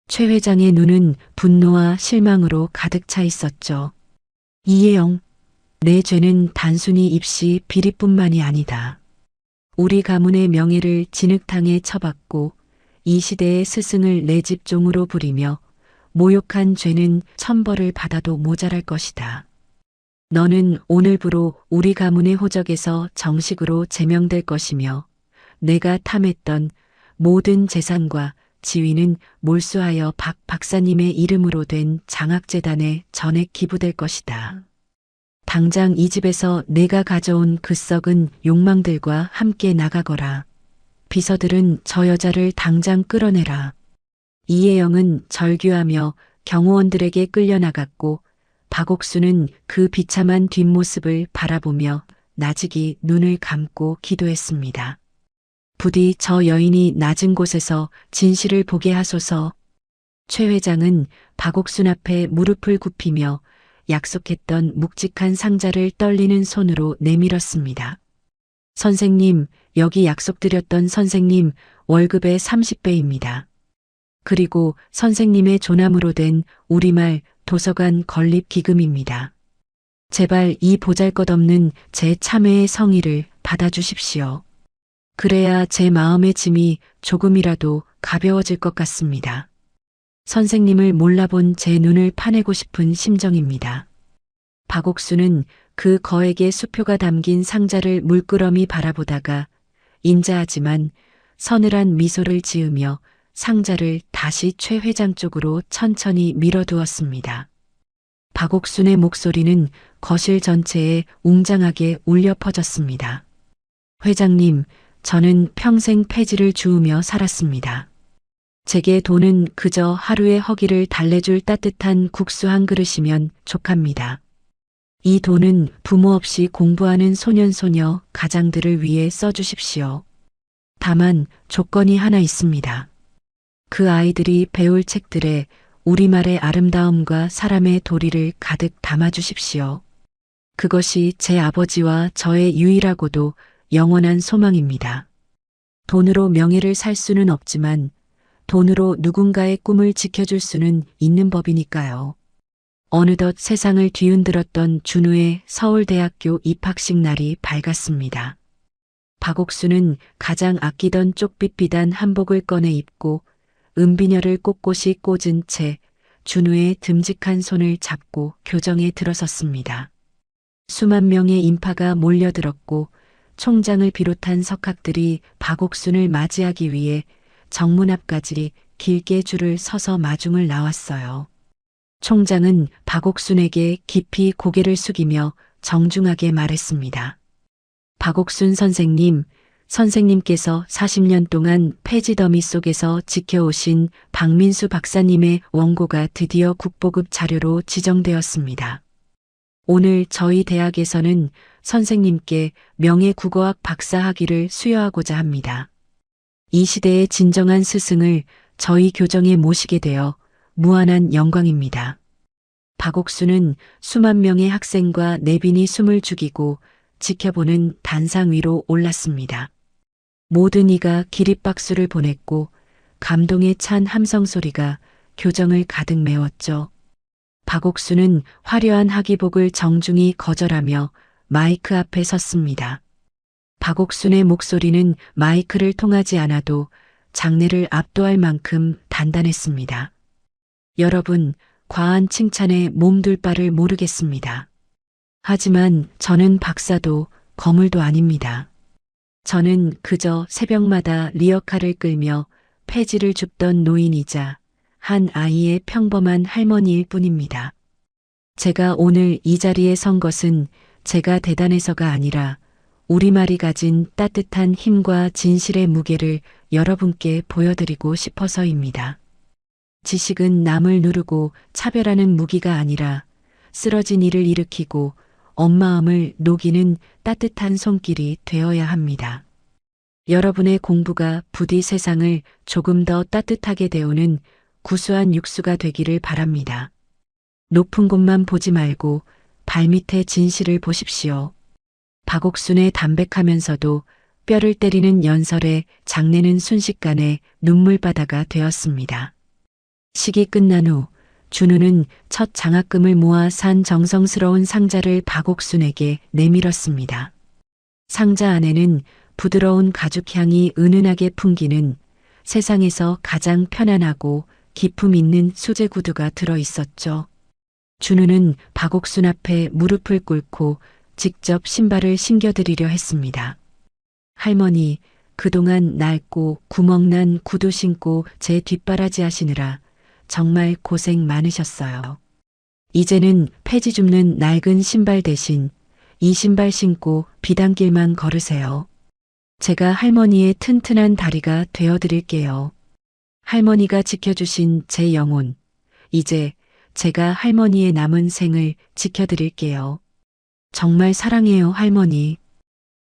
Speaker 1: 최 회장의 눈은 분노와 실망으로 가득 차 있었죠. 이혜영, 내 죄는 단순히 입시 비리뿐만이 아니다. 우리 가문의 명예를 진흙탕에 쳐박고 이 시대의 스승을 내 집종으로 부리며 모욕한 죄는 천벌을 받아도 모자랄 것이다. 너는 오늘부로 우리 가문의 호적에서 정식으로 제명될 것이며 내가 탐했던 모든 재산과 지위는 몰수하여 박 박사님의 이름으로 된 장학재단에 전액 기부될 것이다. 당장 이 집에서 내가 가져온 그 썩은 욕망들과 함께 나가거라. 비서들은 저 여자를 당장 끌어내라. 이혜영은 절규하며 경호원들에게 끌려나갔고 박옥수는 그 비참한 뒷모습을 바라보며 나직이 눈을 감고 기도했습니다. 부디 저 여인이 낮은 곳에서 진실을 보게 하소서. 최 회장은 박옥순 앞에 무릎을 굽히며 약속했던 묵직한 상자를 떨리는 손으로 내밀었습니다. 선생님, 여기 약속드렸던 선생님 월급의 30배입니다. 그리고 선생님의 존함으로 된 우리말 도서관 건립 기금입니다. 제발 이 보잘것없는 제 참회의 성의를 받아주십시오. 그래야 제 마음의 짐이 조금이라도 가벼워질 것 같습니다. 선생님을 몰라본 제 눈을 파내고 싶은 심정입니다. 박옥수는 그 거액의 수표가 담긴 상자를 물끄러미 바라보다가 인자하지만 서늘한 미소를 지으며 상자를 다시 최 회장 쪽으로 천천히 밀어두었습니다. 박옥순의 목소리는 거실 전체에 웅장하게 울려 퍼졌습니다. 회장님, 저는 평생 폐지를 주우며 살았습니다. 제게 돈은 그저 하루의 허기를 달래줄 따뜻한 국수 한 그릇이면 족합니다. 이 돈은 부모 없이 공부하는 소년소녀 가장들을 위해 써주십시오. 다만 조건이 하나 있습니다. 그 아이들이 배울 책들에 우리말의 아름다움과 사람의 도리를 가득 담아주십시오. 그것이 제 아버지와 저의 유일하고도 영원한 소망입니다. 돈으로 명예를 살 수는 없지만 돈으로 누군가의 꿈을 지켜줄 수는 있는 법이니까요. 어느덧 세상을 뒤흔들었던 준우의 서울대학교 입학식 날이 밝았습니다. 박옥수는 가장 아끼던 쪽빛 비단 한복을 꺼내 입고 은비녀를 꼿꼿이 꽂은 채 준우의 듬직한 손을 잡고 교정에 들어섰습니다. 수만 명의 인파가 몰려들었고 총장을 비롯한 석학들이 박옥순을 맞이하기 위해 정문 앞까지 길게 줄을 서서 마중을 나왔어요. 총장은 박옥순에게 깊이 고개를 숙이며 정중하게 말했습니다. 박옥순 선생님, 선생님께서 40년 동안 폐지 더미 속에서 지켜오신 박민수 박사님의 원고가 드디어 국보급 자료로 지정되었습니다. 오늘 저희 대학에서는 선생님께 명예국어학 박사 학위를 수여하고자 합니다. 이 시대의 진정한 스승을 저희 교정에 모시게 되어 무한한 영광입니다. 박옥수는 수만 명의 학생과 내빈이 숨을 죽이고 지켜보는 단상 위로 올랐습니다. 모든 이가 기립박수를 보냈고 감동에 찬 함성 소리가 교정을 가득 메웠죠. 박옥수는 화려한 학위복을 정중히 거절하며 마이크 앞에 섰습니다. 박옥순의 목소리는 마이크를 통하지 않아도 장례를 압도할 만큼 단단했습니다. 여러분, 과한 칭찬에 몸둘 바를 모르겠습니다. 하지만 저는 박사도 거물도 아닙니다. 저는 그저 새벽마다 리어카를 끌며 폐지를 줍던 노인이자 한 아이의 평범한 할머니일 뿐입니다. 제가 오늘 이 자리에 선 것은 제가 대단해서가 아니라 우리말이 가진 따뜻한 힘과 진실의 무게를 여러분께 보여드리고 싶어서입니다. 지식은 남을 누르고 차별하는 무기가 아니라 쓰러진 이를 일으키고 엄마음을 녹이는 따뜻한 손길이 되어야 합니다. 여러분의 공부가 부디 세상을 조금 더 따뜻하게 데우는 구수한 육수가 되기를 바랍니다. 높은 곳만 보지 말고 발밑의 진실을 보십시오. 박옥순의 담백하면서도 뼈를 때리는 연설에 장례는 순식간에 눈물바다가 되었습니다. 식이 끝난 후 준우는 첫 장학금을 모아 산 정성스러운 상자를 박옥순에게 내밀었습니다. 상자 안에는 부드러운 가죽향이 은은하게 풍기는 세상에서 가장 편안하고 기품 있는 수제 구두가 들어 있었죠. 준우는 박옥순 앞에 무릎을 꿇고 직접 신발을 신겨드리려 했습니다. 할머니, 그동안 낡고 구멍난 구두 신고 제 뒷바라지 하시느라 정말 고생 많으셨어요. 이제는 폐지 줍는 낡은 신발 대신 이 신발 신고 비단길만 걸으세요. 제가 할머니의 튼튼한 다리가 되어드릴게요. 할머니가 지켜주신 제 영혼, 이제 제가 할머니의 남은 생을 지켜드릴게요. 정말 사랑해요, 할머니.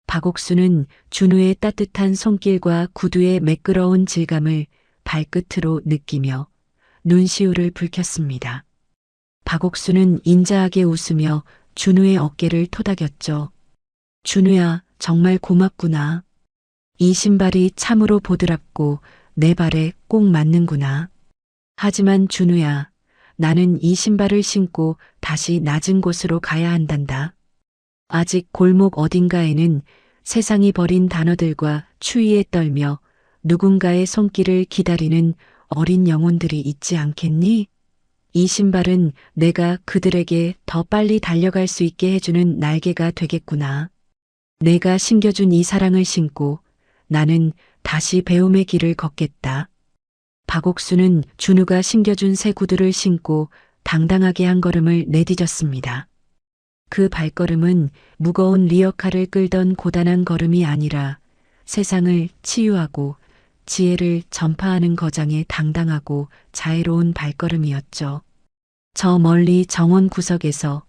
Speaker 1: 박옥수는 준우의 따뜻한 손길과 구두의 매끄러운 질감을 발끝으로 느끼며 눈시울을 붉혔습니다. 박옥수는 인자하게 웃으며 준우의 어깨를 토닥였죠. 준우야, 정말 고맙구나. 이 신발이 참으로 보드랍고 내 발에 꼭 맞는구나. 하지만 준우야, 나는 이 신발을 신고 다시 낮은 곳으로 가야 한단다. 아직 골목 어딘가에는 세상이 버린 단어들과 추위에 떨며 누군가의 손길을 기다리는 어린 영혼들이 있지 않겠니? 이 신발은 내가 그들에게 더 빨리 달려갈 수 있게 해주는 날개가 되겠구나. 내가 신겨준 이 사랑을 신고 나는 다시 배움의 길을 걷겠다. 박옥수는 준우가 신겨준 새 구두를 신고 당당하게 한 걸음을 내디뎠습니다. 그 발걸음은 무거운 리어카를 끌던 고단한 걸음이 아니라 세상을 치유하고 지혜를 전파하는 거장의 당당하고 자애로운 발걸음이었죠. 저 멀리 정원 구석에서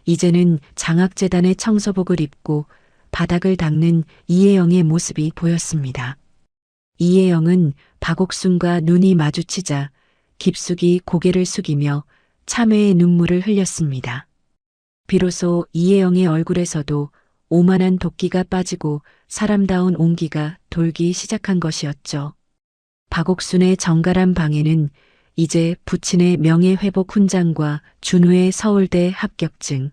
Speaker 1: 이제는 장학재단의 청소복을 입고 바닥을 닦는 이혜영의 모습이 보였습니다. 이혜영은 박옥순과 눈이 마주치자 깊숙이 고개를 숙이며 참회의 눈물을 흘렸습니다. 비로소 이혜영의 얼굴에서도 오만한 도끼가 빠지고 사람다운 온기가 돌기 시작한 것이었죠. 박옥순의 정갈한 방에는 이제 부친의 명예회복 훈장과 준우의 서울대 합격증,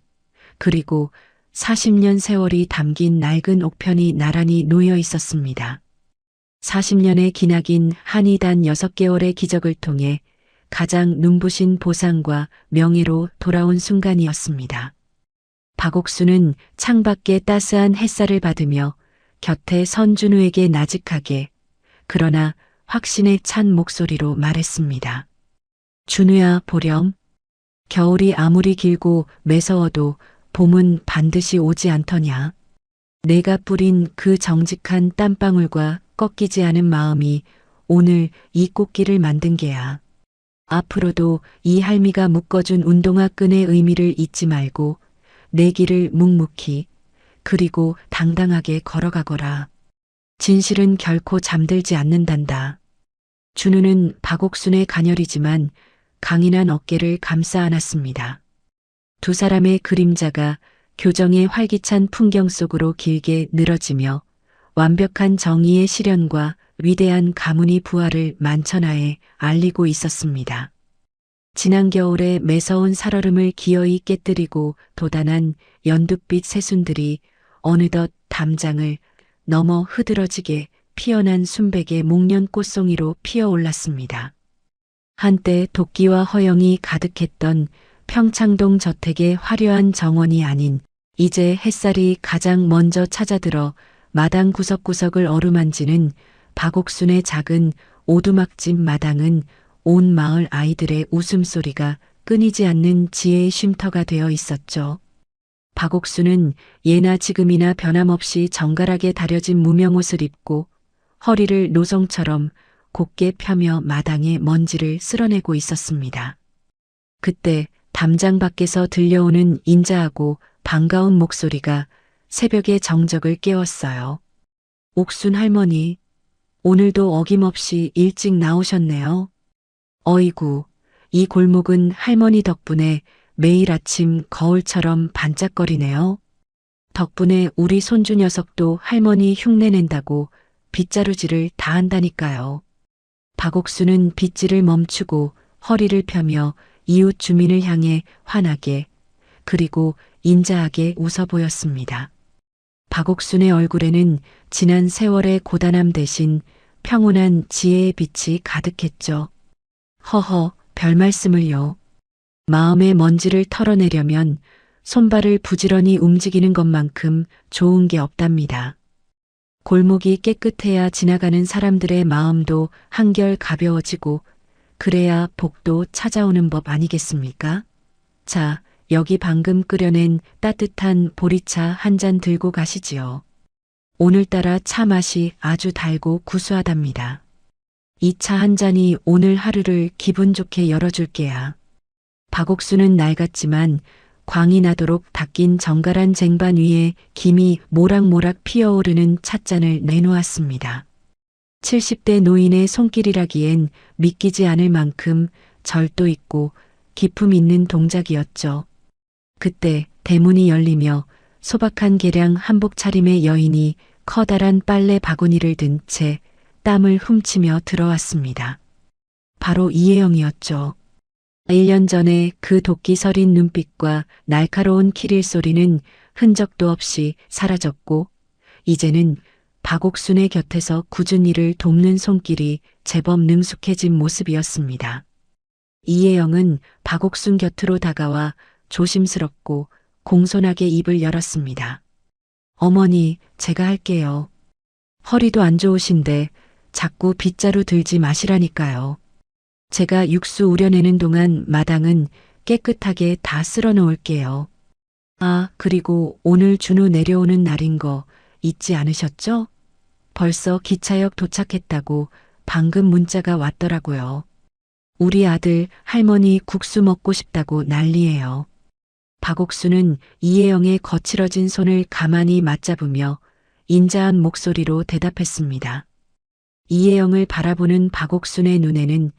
Speaker 1: 그리고 40년 세월이 담긴 낡은 옥편이 나란히 놓여 있었습니다. 40년의 기나긴 한이단 6개월의 기적을 통해 가장 눈부신 보상과 명예로 돌아온 순간이었습니다. 박옥수는 창밖의 따스한 햇살을 받으며 곁에 선 준우에게 나직하게 그러나 확신에 찬 목소리로 말했습니다. 준우야, 보렴. 겨울이 아무리 길고 매서워도 봄은 반드시 오지 않더냐. 내가 뿌린 그 정직한 땀방울과 꺾이지 않은 마음이 오늘 이 꽃길을 만든 게야. 앞으로도 이 할미가 묶어준 운동화 끈의 의미를 잊지 말고 내 길을 묵묵히 그리고 당당하게 걸어가거라. 진실은 결코 잠들지 않는단다. 준우는 박옥순의 가녀리지만 강인한 어깨를 감싸 안았습니다. 두 사람의 그림자가 교정의 활기찬 풍경 속으로 길게 늘어지며 완벽한 정의의 실현과 위대한 가문의 부활을 만천하에 알리고 있었습니다. 지난 겨울의 매서운 살얼음을 기어이 깨뜨리고 돋아난 연두빛 새순들이 어느덧 담장을 넘어 흐드러지게 피어난 순백의 목련 꽃송이로 피어올랐습니다. 한때 도끼와 허영이 가득했던 평창동 저택의 화려한 정원이 아닌 이제 햇살이 가장 먼저 찾아들어 마당 구석구석을 어루만지는 박옥순의 작은 오두막집 마당은 온 마을 아이들의 웃음소리가 끊이지 않는 지혜의 쉼터가 되어 있었죠. 박옥순은 예나 지금이나 변함없이 정갈하게 다려진 무명옷을 입고 허리를 노성처럼 곧게 펴며 마당의 먼지를 쓸어내고 있었습니다. 그때 담장 밖에서 들려오는 인자하고 반가운 목소리가 새벽의 정적을 깨웠어요. 옥순 할머니, 오늘도 어김없이 일찍 나오셨네요. 어이구, 이 골목은 할머니 덕분에 매일 아침 거울처럼 반짝거리네요. 덕분에 우리 손주 녀석도 할머니 흉내낸다고 빗자루질을 다 한다니까요. 박옥수는 빗질을 멈추고 허리를 펴며 이웃 주민을 향해 환하게 그리고 인자하게 웃어 보였습니다. 박옥순의 얼굴에는 지난 세월의 고단함 대신 평온한 지혜의 빛이 가득했죠. 허허, 별 말씀을요. 마음의 먼지를 털어내려면 손발을 부지런히 움직이는 것만큼 좋은 게 없답니다. 골목이 깨끗해야 지나가는 사람들의 마음도 한결 가벼워지고 그래야 복도 찾아오는 법 아니겠습니까? 자, 여기 방금 끓여낸 따뜻한 보리차 한 잔 들고 가시지요. 오늘따라 차 맛이 아주 달고 구수하답니다. 이 차 한 잔이 오늘 하루를 기분 좋게 열어줄게야. 박옥수는 낡았지만 광이 나도록 닦인 정갈한 쟁반 위에 김이 모락모락 피어오르는 찻잔을 내놓았습니다. 70대 노인의 손길이라기엔 믿기지 않을 만큼 절도 있고 기품 있는 동작이었죠. 그때 대문이 열리며 소박한 개량 한복 차림의 여인이 커다란 빨래 바구니를 든 채 땀을 훔치며 들어왔습니다. 바로 이혜영이었죠. 1년 전에 그 도끼 서린 눈빛과 날카로운 키릴 소리는 흔적도 없이 사라졌고 이제는 박옥순의 곁에서 굳은 일을 돕는 손길이 제법 능숙해진 모습이었습니다. 이혜영은 박옥순 곁으로 다가와 조심스럽고 공손하게 입을 열었습니다. 어머니, 제가 할게요. 허리도 안 좋으신데 자꾸 빗자루 들지 마시라니까요. 제가 육수 우려내는 동안 마당은 깨끗하게 다 쓸어 놓을게요. 아, 그리고 오늘 준우 내려오는 날인 거 잊지 않으셨죠? 벌써 기차역 도착했다고 방금 문자가 왔더라고요. 우리 아들 할머니 국수 먹고 싶다고 난리예요. 박옥수는 이혜영의 거칠어진 손을 가만히 맞잡으며 인자한 목소리로 대답했습니다. 이혜영을 바라보는 박옥순의 눈에는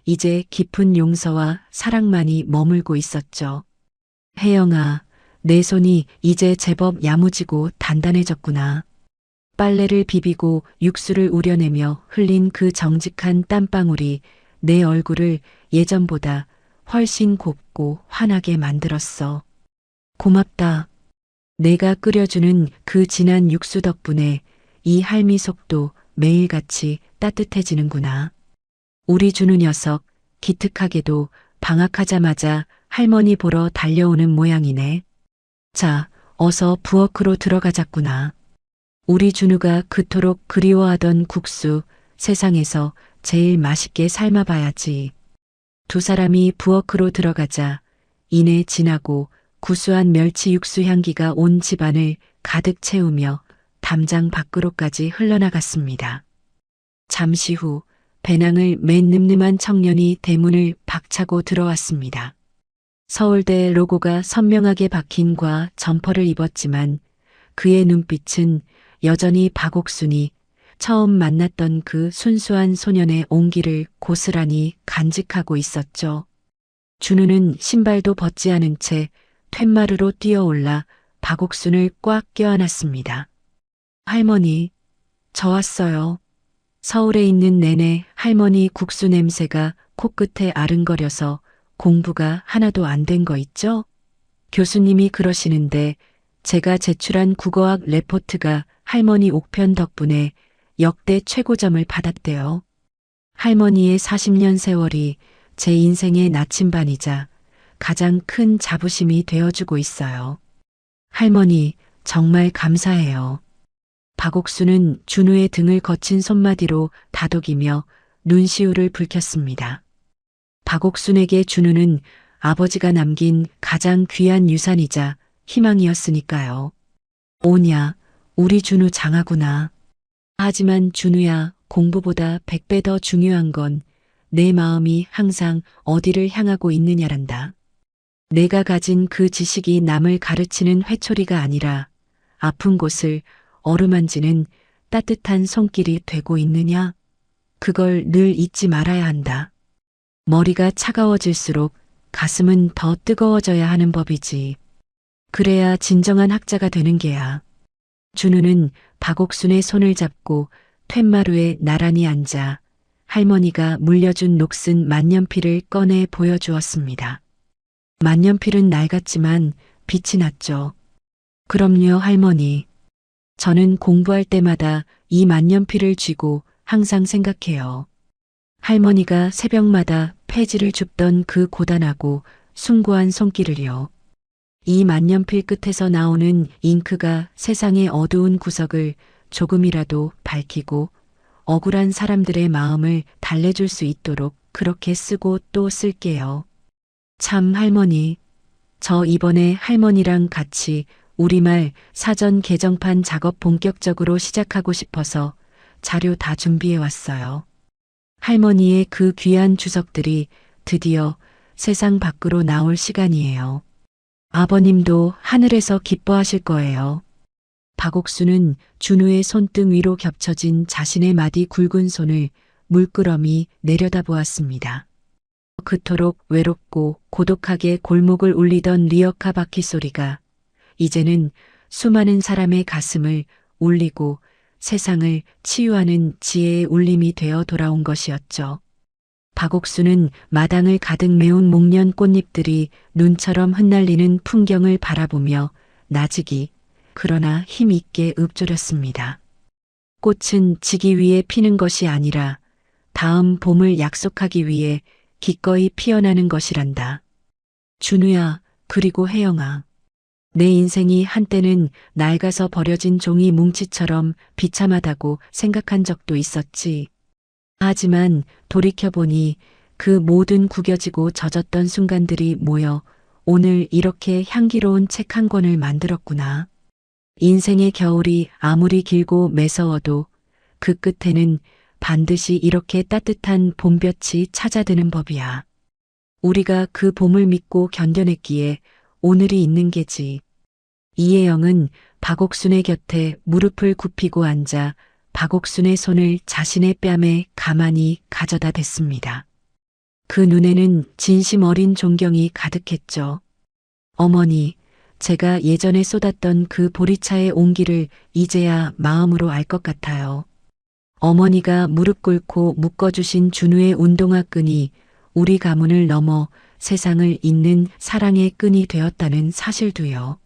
Speaker 1: 이제 깊은 용서와 사랑만이 머물고 있었죠. 혜영아, 내 손이 이제 제법 야무지고 단단해졌구나. 빨래를 비비고 육수를 우려내며 흘린 그 정직한 땀방울이 내 얼굴을 예전보다 훨씬 곱고 환하게 만들었어. 고맙다. 내가 끓여주는 그 진한 육수 덕분에 이 할미 속도 매일같이 따뜻해지는구나. 우리 준우 녀석 기특하게도 방학하자마자 할머니 보러 달려오는 모양이네. 자, 어서 부엌으로 들어가자꾸나. 우리 준우가 그토록 그리워하던 국수 세상에서 제일 맛있게 삶아봐야지. 두 사람이 부엌으로 들어가자 이내 진하고 구수한 멸치 육수 향기가 온 집안을 가득 채우며 담장 밖으로까지 흘러나갔습니다. 잠시 후 배낭을 맨 늠름한 청년이 대문을 박차고 들어왔습니다. 서울대 로고가 선명하게 박힌 과 점퍼를 입었지만 그의 눈빛은 여전히 박옥순이 처음 만났던 그 순수한 소년의 온기를 고스란히 간직하고 있었죠. 준우는 신발도 벗지 않은 채 툇마루로 뛰어올라 박옥순을 꽉 껴안았습니다. 할머니, 저 왔어요. 서울에 있는 내내 할머니 국수 냄새가 코끝에 아른거려서 공부가 하나도 안 된 거 있죠? 교수님이 그러시는데 제가 제출한 국어학 레포트가 할머니 옥편 덕분에 역대 최고점을 받았대요. 할머니의 40년 세월이 제 인생의 나침반이자 가장 큰 자부심이 되어주고 있어요. 할머니, 정말 감사해요. 박옥수는 준우의 등을 거친 손마디로 다독이며 눈시울을 붉혔습니다. 박옥순에게 준우는 아버지가 남긴 가장 귀한 유산이자 희망이었으니까요. 오냐, 우리 준우 장하구나. 하지만 준우야, 공부보다 100배 더 중요한 건 내 마음이 항상 어디를 향하고 있느냐란다. 내가 가진 그 지식이 남을 가르치는 회초리가 아니라 아픈 곳을 어루만지는 따뜻한 손길이 되고 있느냐? 그걸 늘 잊지 말아야 한다. 머리가 차가워질수록 가슴은 더 뜨거워져야 하는 법이지. 그래야 진정한 학자가 되는 게야. 준우는 박옥순의 손을 잡고 툇마루에 나란히 앉아 할머니가 물려준 녹슨 만년필을 꺼내 보여주었습니다. 만년필은 낡았지만 빛이 났죠. 그럼요, 할머니. 저는 공부할 때마다 이 만년필을 쥐고 항상 생각해요. 할머니가 새벽마다 폐지를 줍던 그 고단하고 숭고한 손길을요. 이 만년필 끝에서 나오는 잉크가 세상의 어두운 구석을 조금이라도 밝히고 억울한 사람들의 마음을 달래줄 수 있도록 그렇게 쓰고 또 쓸게요. 참 할머니, 저 이번에 할머니랑 같이 우리말 사전 개정판 작업 본격적으로 시작하고 싶어서 자료 다 준비해 왔어요. 할머니의 그 귀한 주석들이 드디어 세상 밖으로 나올 시간이에요. 아버님도 하늘에서 기뻐하실 거예요. 박옥수는 준우의 손등 위로 겹쳐진 자신의 마디 굵은 손을 물끄러미 내려다보았습니다. 그토록 외롭고 고독하게 골목을 울리던 리어카 바퀴 소리가 이제는 수많은 사람의 가슴을 울리고 세상을 치유하는 지혜의 울림이 되어 돌아온 것이었죠. 박옥수는 마당을 가득 메운 목련 꽃잎들이 눈처럼 흩날리는 풍경을 바라보며 나직이 그러나 힘 있게 읊조렸습니다. 꽃은 지기 위해 피는 것이 아니라 다음 봄을 약속하기 위해 기꺼이 피어나는 것이란다. 준우야, 그리고 혜영아. 내 인생이 한때는 낡아서 버려진 종이 뭉치처럼 비참하다고 생각한 적도 있었지. 하지만 돌이켜보니 그 모든 구겨지고 젖었던 순간들이 모여 오늘 이렇게 향기로운 책 한 권을 만들었구나. 인생의 겨울이 아무리 길고 매서워도 그 끝에는 반드시 이렇게 따뜻한 봄볕이 찾아드는 법이야. 우리가 그 봄을 믿고 견뎌냈기에 오늘이 있는 게지. 이혜영은 박옥순의 곁에 무릎을 굽히고 앉아 박옥순의 손을 자신의 뺨에 가만히 가져다 댔습니다. 그 눈에는 진심 어린 존경이 가득했죠. 어머니, 제가 예전에 쏟았던 그 보리차의 온기를 이제야 마음으로 알 것 같아요. 어머니가 무릎 꿇고 묶어주신 준우의 운동화 끈이 우리 가문을 넘어 세상을 잇는 사랑의 끈이 되었다는 사실도요.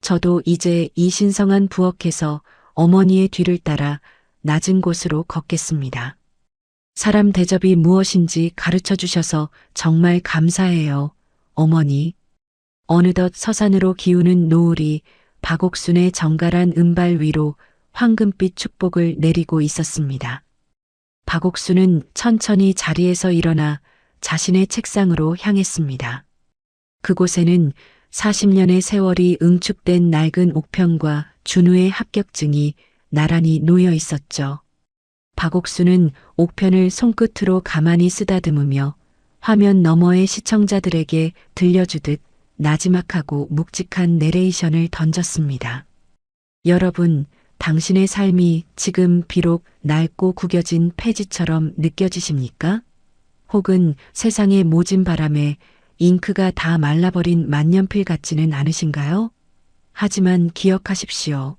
Speaker 1: 저도 이제 이 신성한 부엌에서 어머니의 뒤를 따라 낮은 곳으로 걷겠습니다. 사람 대접이 무엇인지 가르쳐 주셔서 정말 감사해요, 어머니. 어느덧 서산으로 기우는 노을이 박옥순의 정갈한 은발 위로 황금빛 축복을 내리고 있었습니다. 박옥순은 천천히 자리에서 일어나 자신의 책상으로 향했습니다. 그곳에는 40년의 세월이 응축된 낡은 옥편과 준우의 합격증이 나란히 놓여 있었죠. 박옥순은 옥편을 손끝으로 가만히 쓰다듬으며 화면 너머의 시청자들에게 들려주듯 나지막하고 묵직한 내레이션을 던졌습니다. 여러분, 당신의 삶이 지금 비록 낡고 구겨진 폐지처럼 느껴지십니까? 혹은 세상의 모진 바람에 잉크가 다 말라버린 만년필 같지는 않으신가요? 하지만 기억하십시오.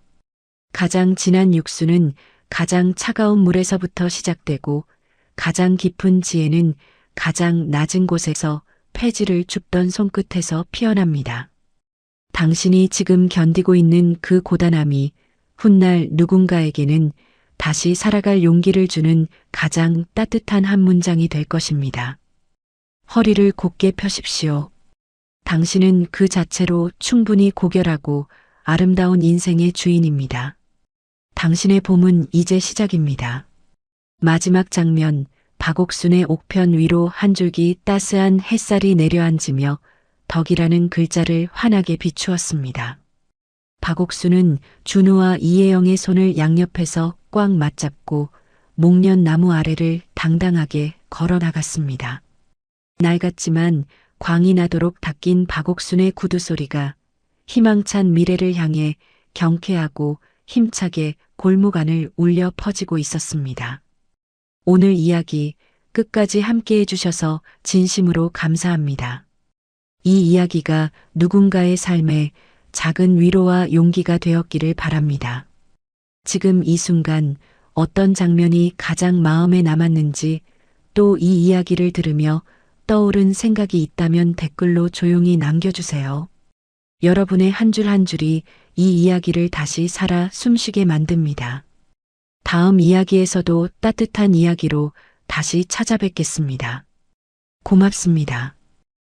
Speaker 1: 가장 진한 육수는 가장 차가운 물에서부터 시작되고 가장 깊은 지혜는 가장 낮은 곳에서 폐지를 줍던 손끝에서 피어납니다. 당신이 지금 견디고 있는 그 고단함이 훗날 누군가에게는 다시 살아갈 용기를 주는 가장 따뜻한 한 문장이 될 것입니다. 허리를 곧게 펴십시오. 당신은 그 자체로 충분히 고결하고 아름다운 인생의 주인입니다. 당신의 봄은 이제 시작입니다. 마지막 장면, 박옥순의 옥편 위로 한 줄기 따스한 햇살이 내려앉으며 덕이라는 글자를 환하게 비추었습니다. 박옥순은 준우와 이혜영의 손을 양옆에서 꽉 맞잡고 목련 나무 아래를 당당하게 걸어 나갔습니다. 낡았지만 광이 나도록 닦인 박옥순의 구두 소리가 희망찬 미래를 향해 경쾌하고 힘차게 골목 안을 울려 퍼지고 있었습니다. 오늘 이야기 끝까지 함께 해주셔서 진심으로 감사합니다. 이 이야기가 누군가의 삶에 작은 위로와 용기가 되었기를 바랍니다. 지금 이 순간 어떤 장면이 가장 마음에 남았는지 또 이 이야기를 들으며 떠오른 생각이 있다면 댓글로 조용히 남겨주세요. 여러분의 한 줄 한 줄이 이 이야기를 다시 살아 숨쉬게 만듭니다. 다음 이야기에서도 따뜻한 이야기로 다시 찾아뵙겠습니다. 고맙습니다.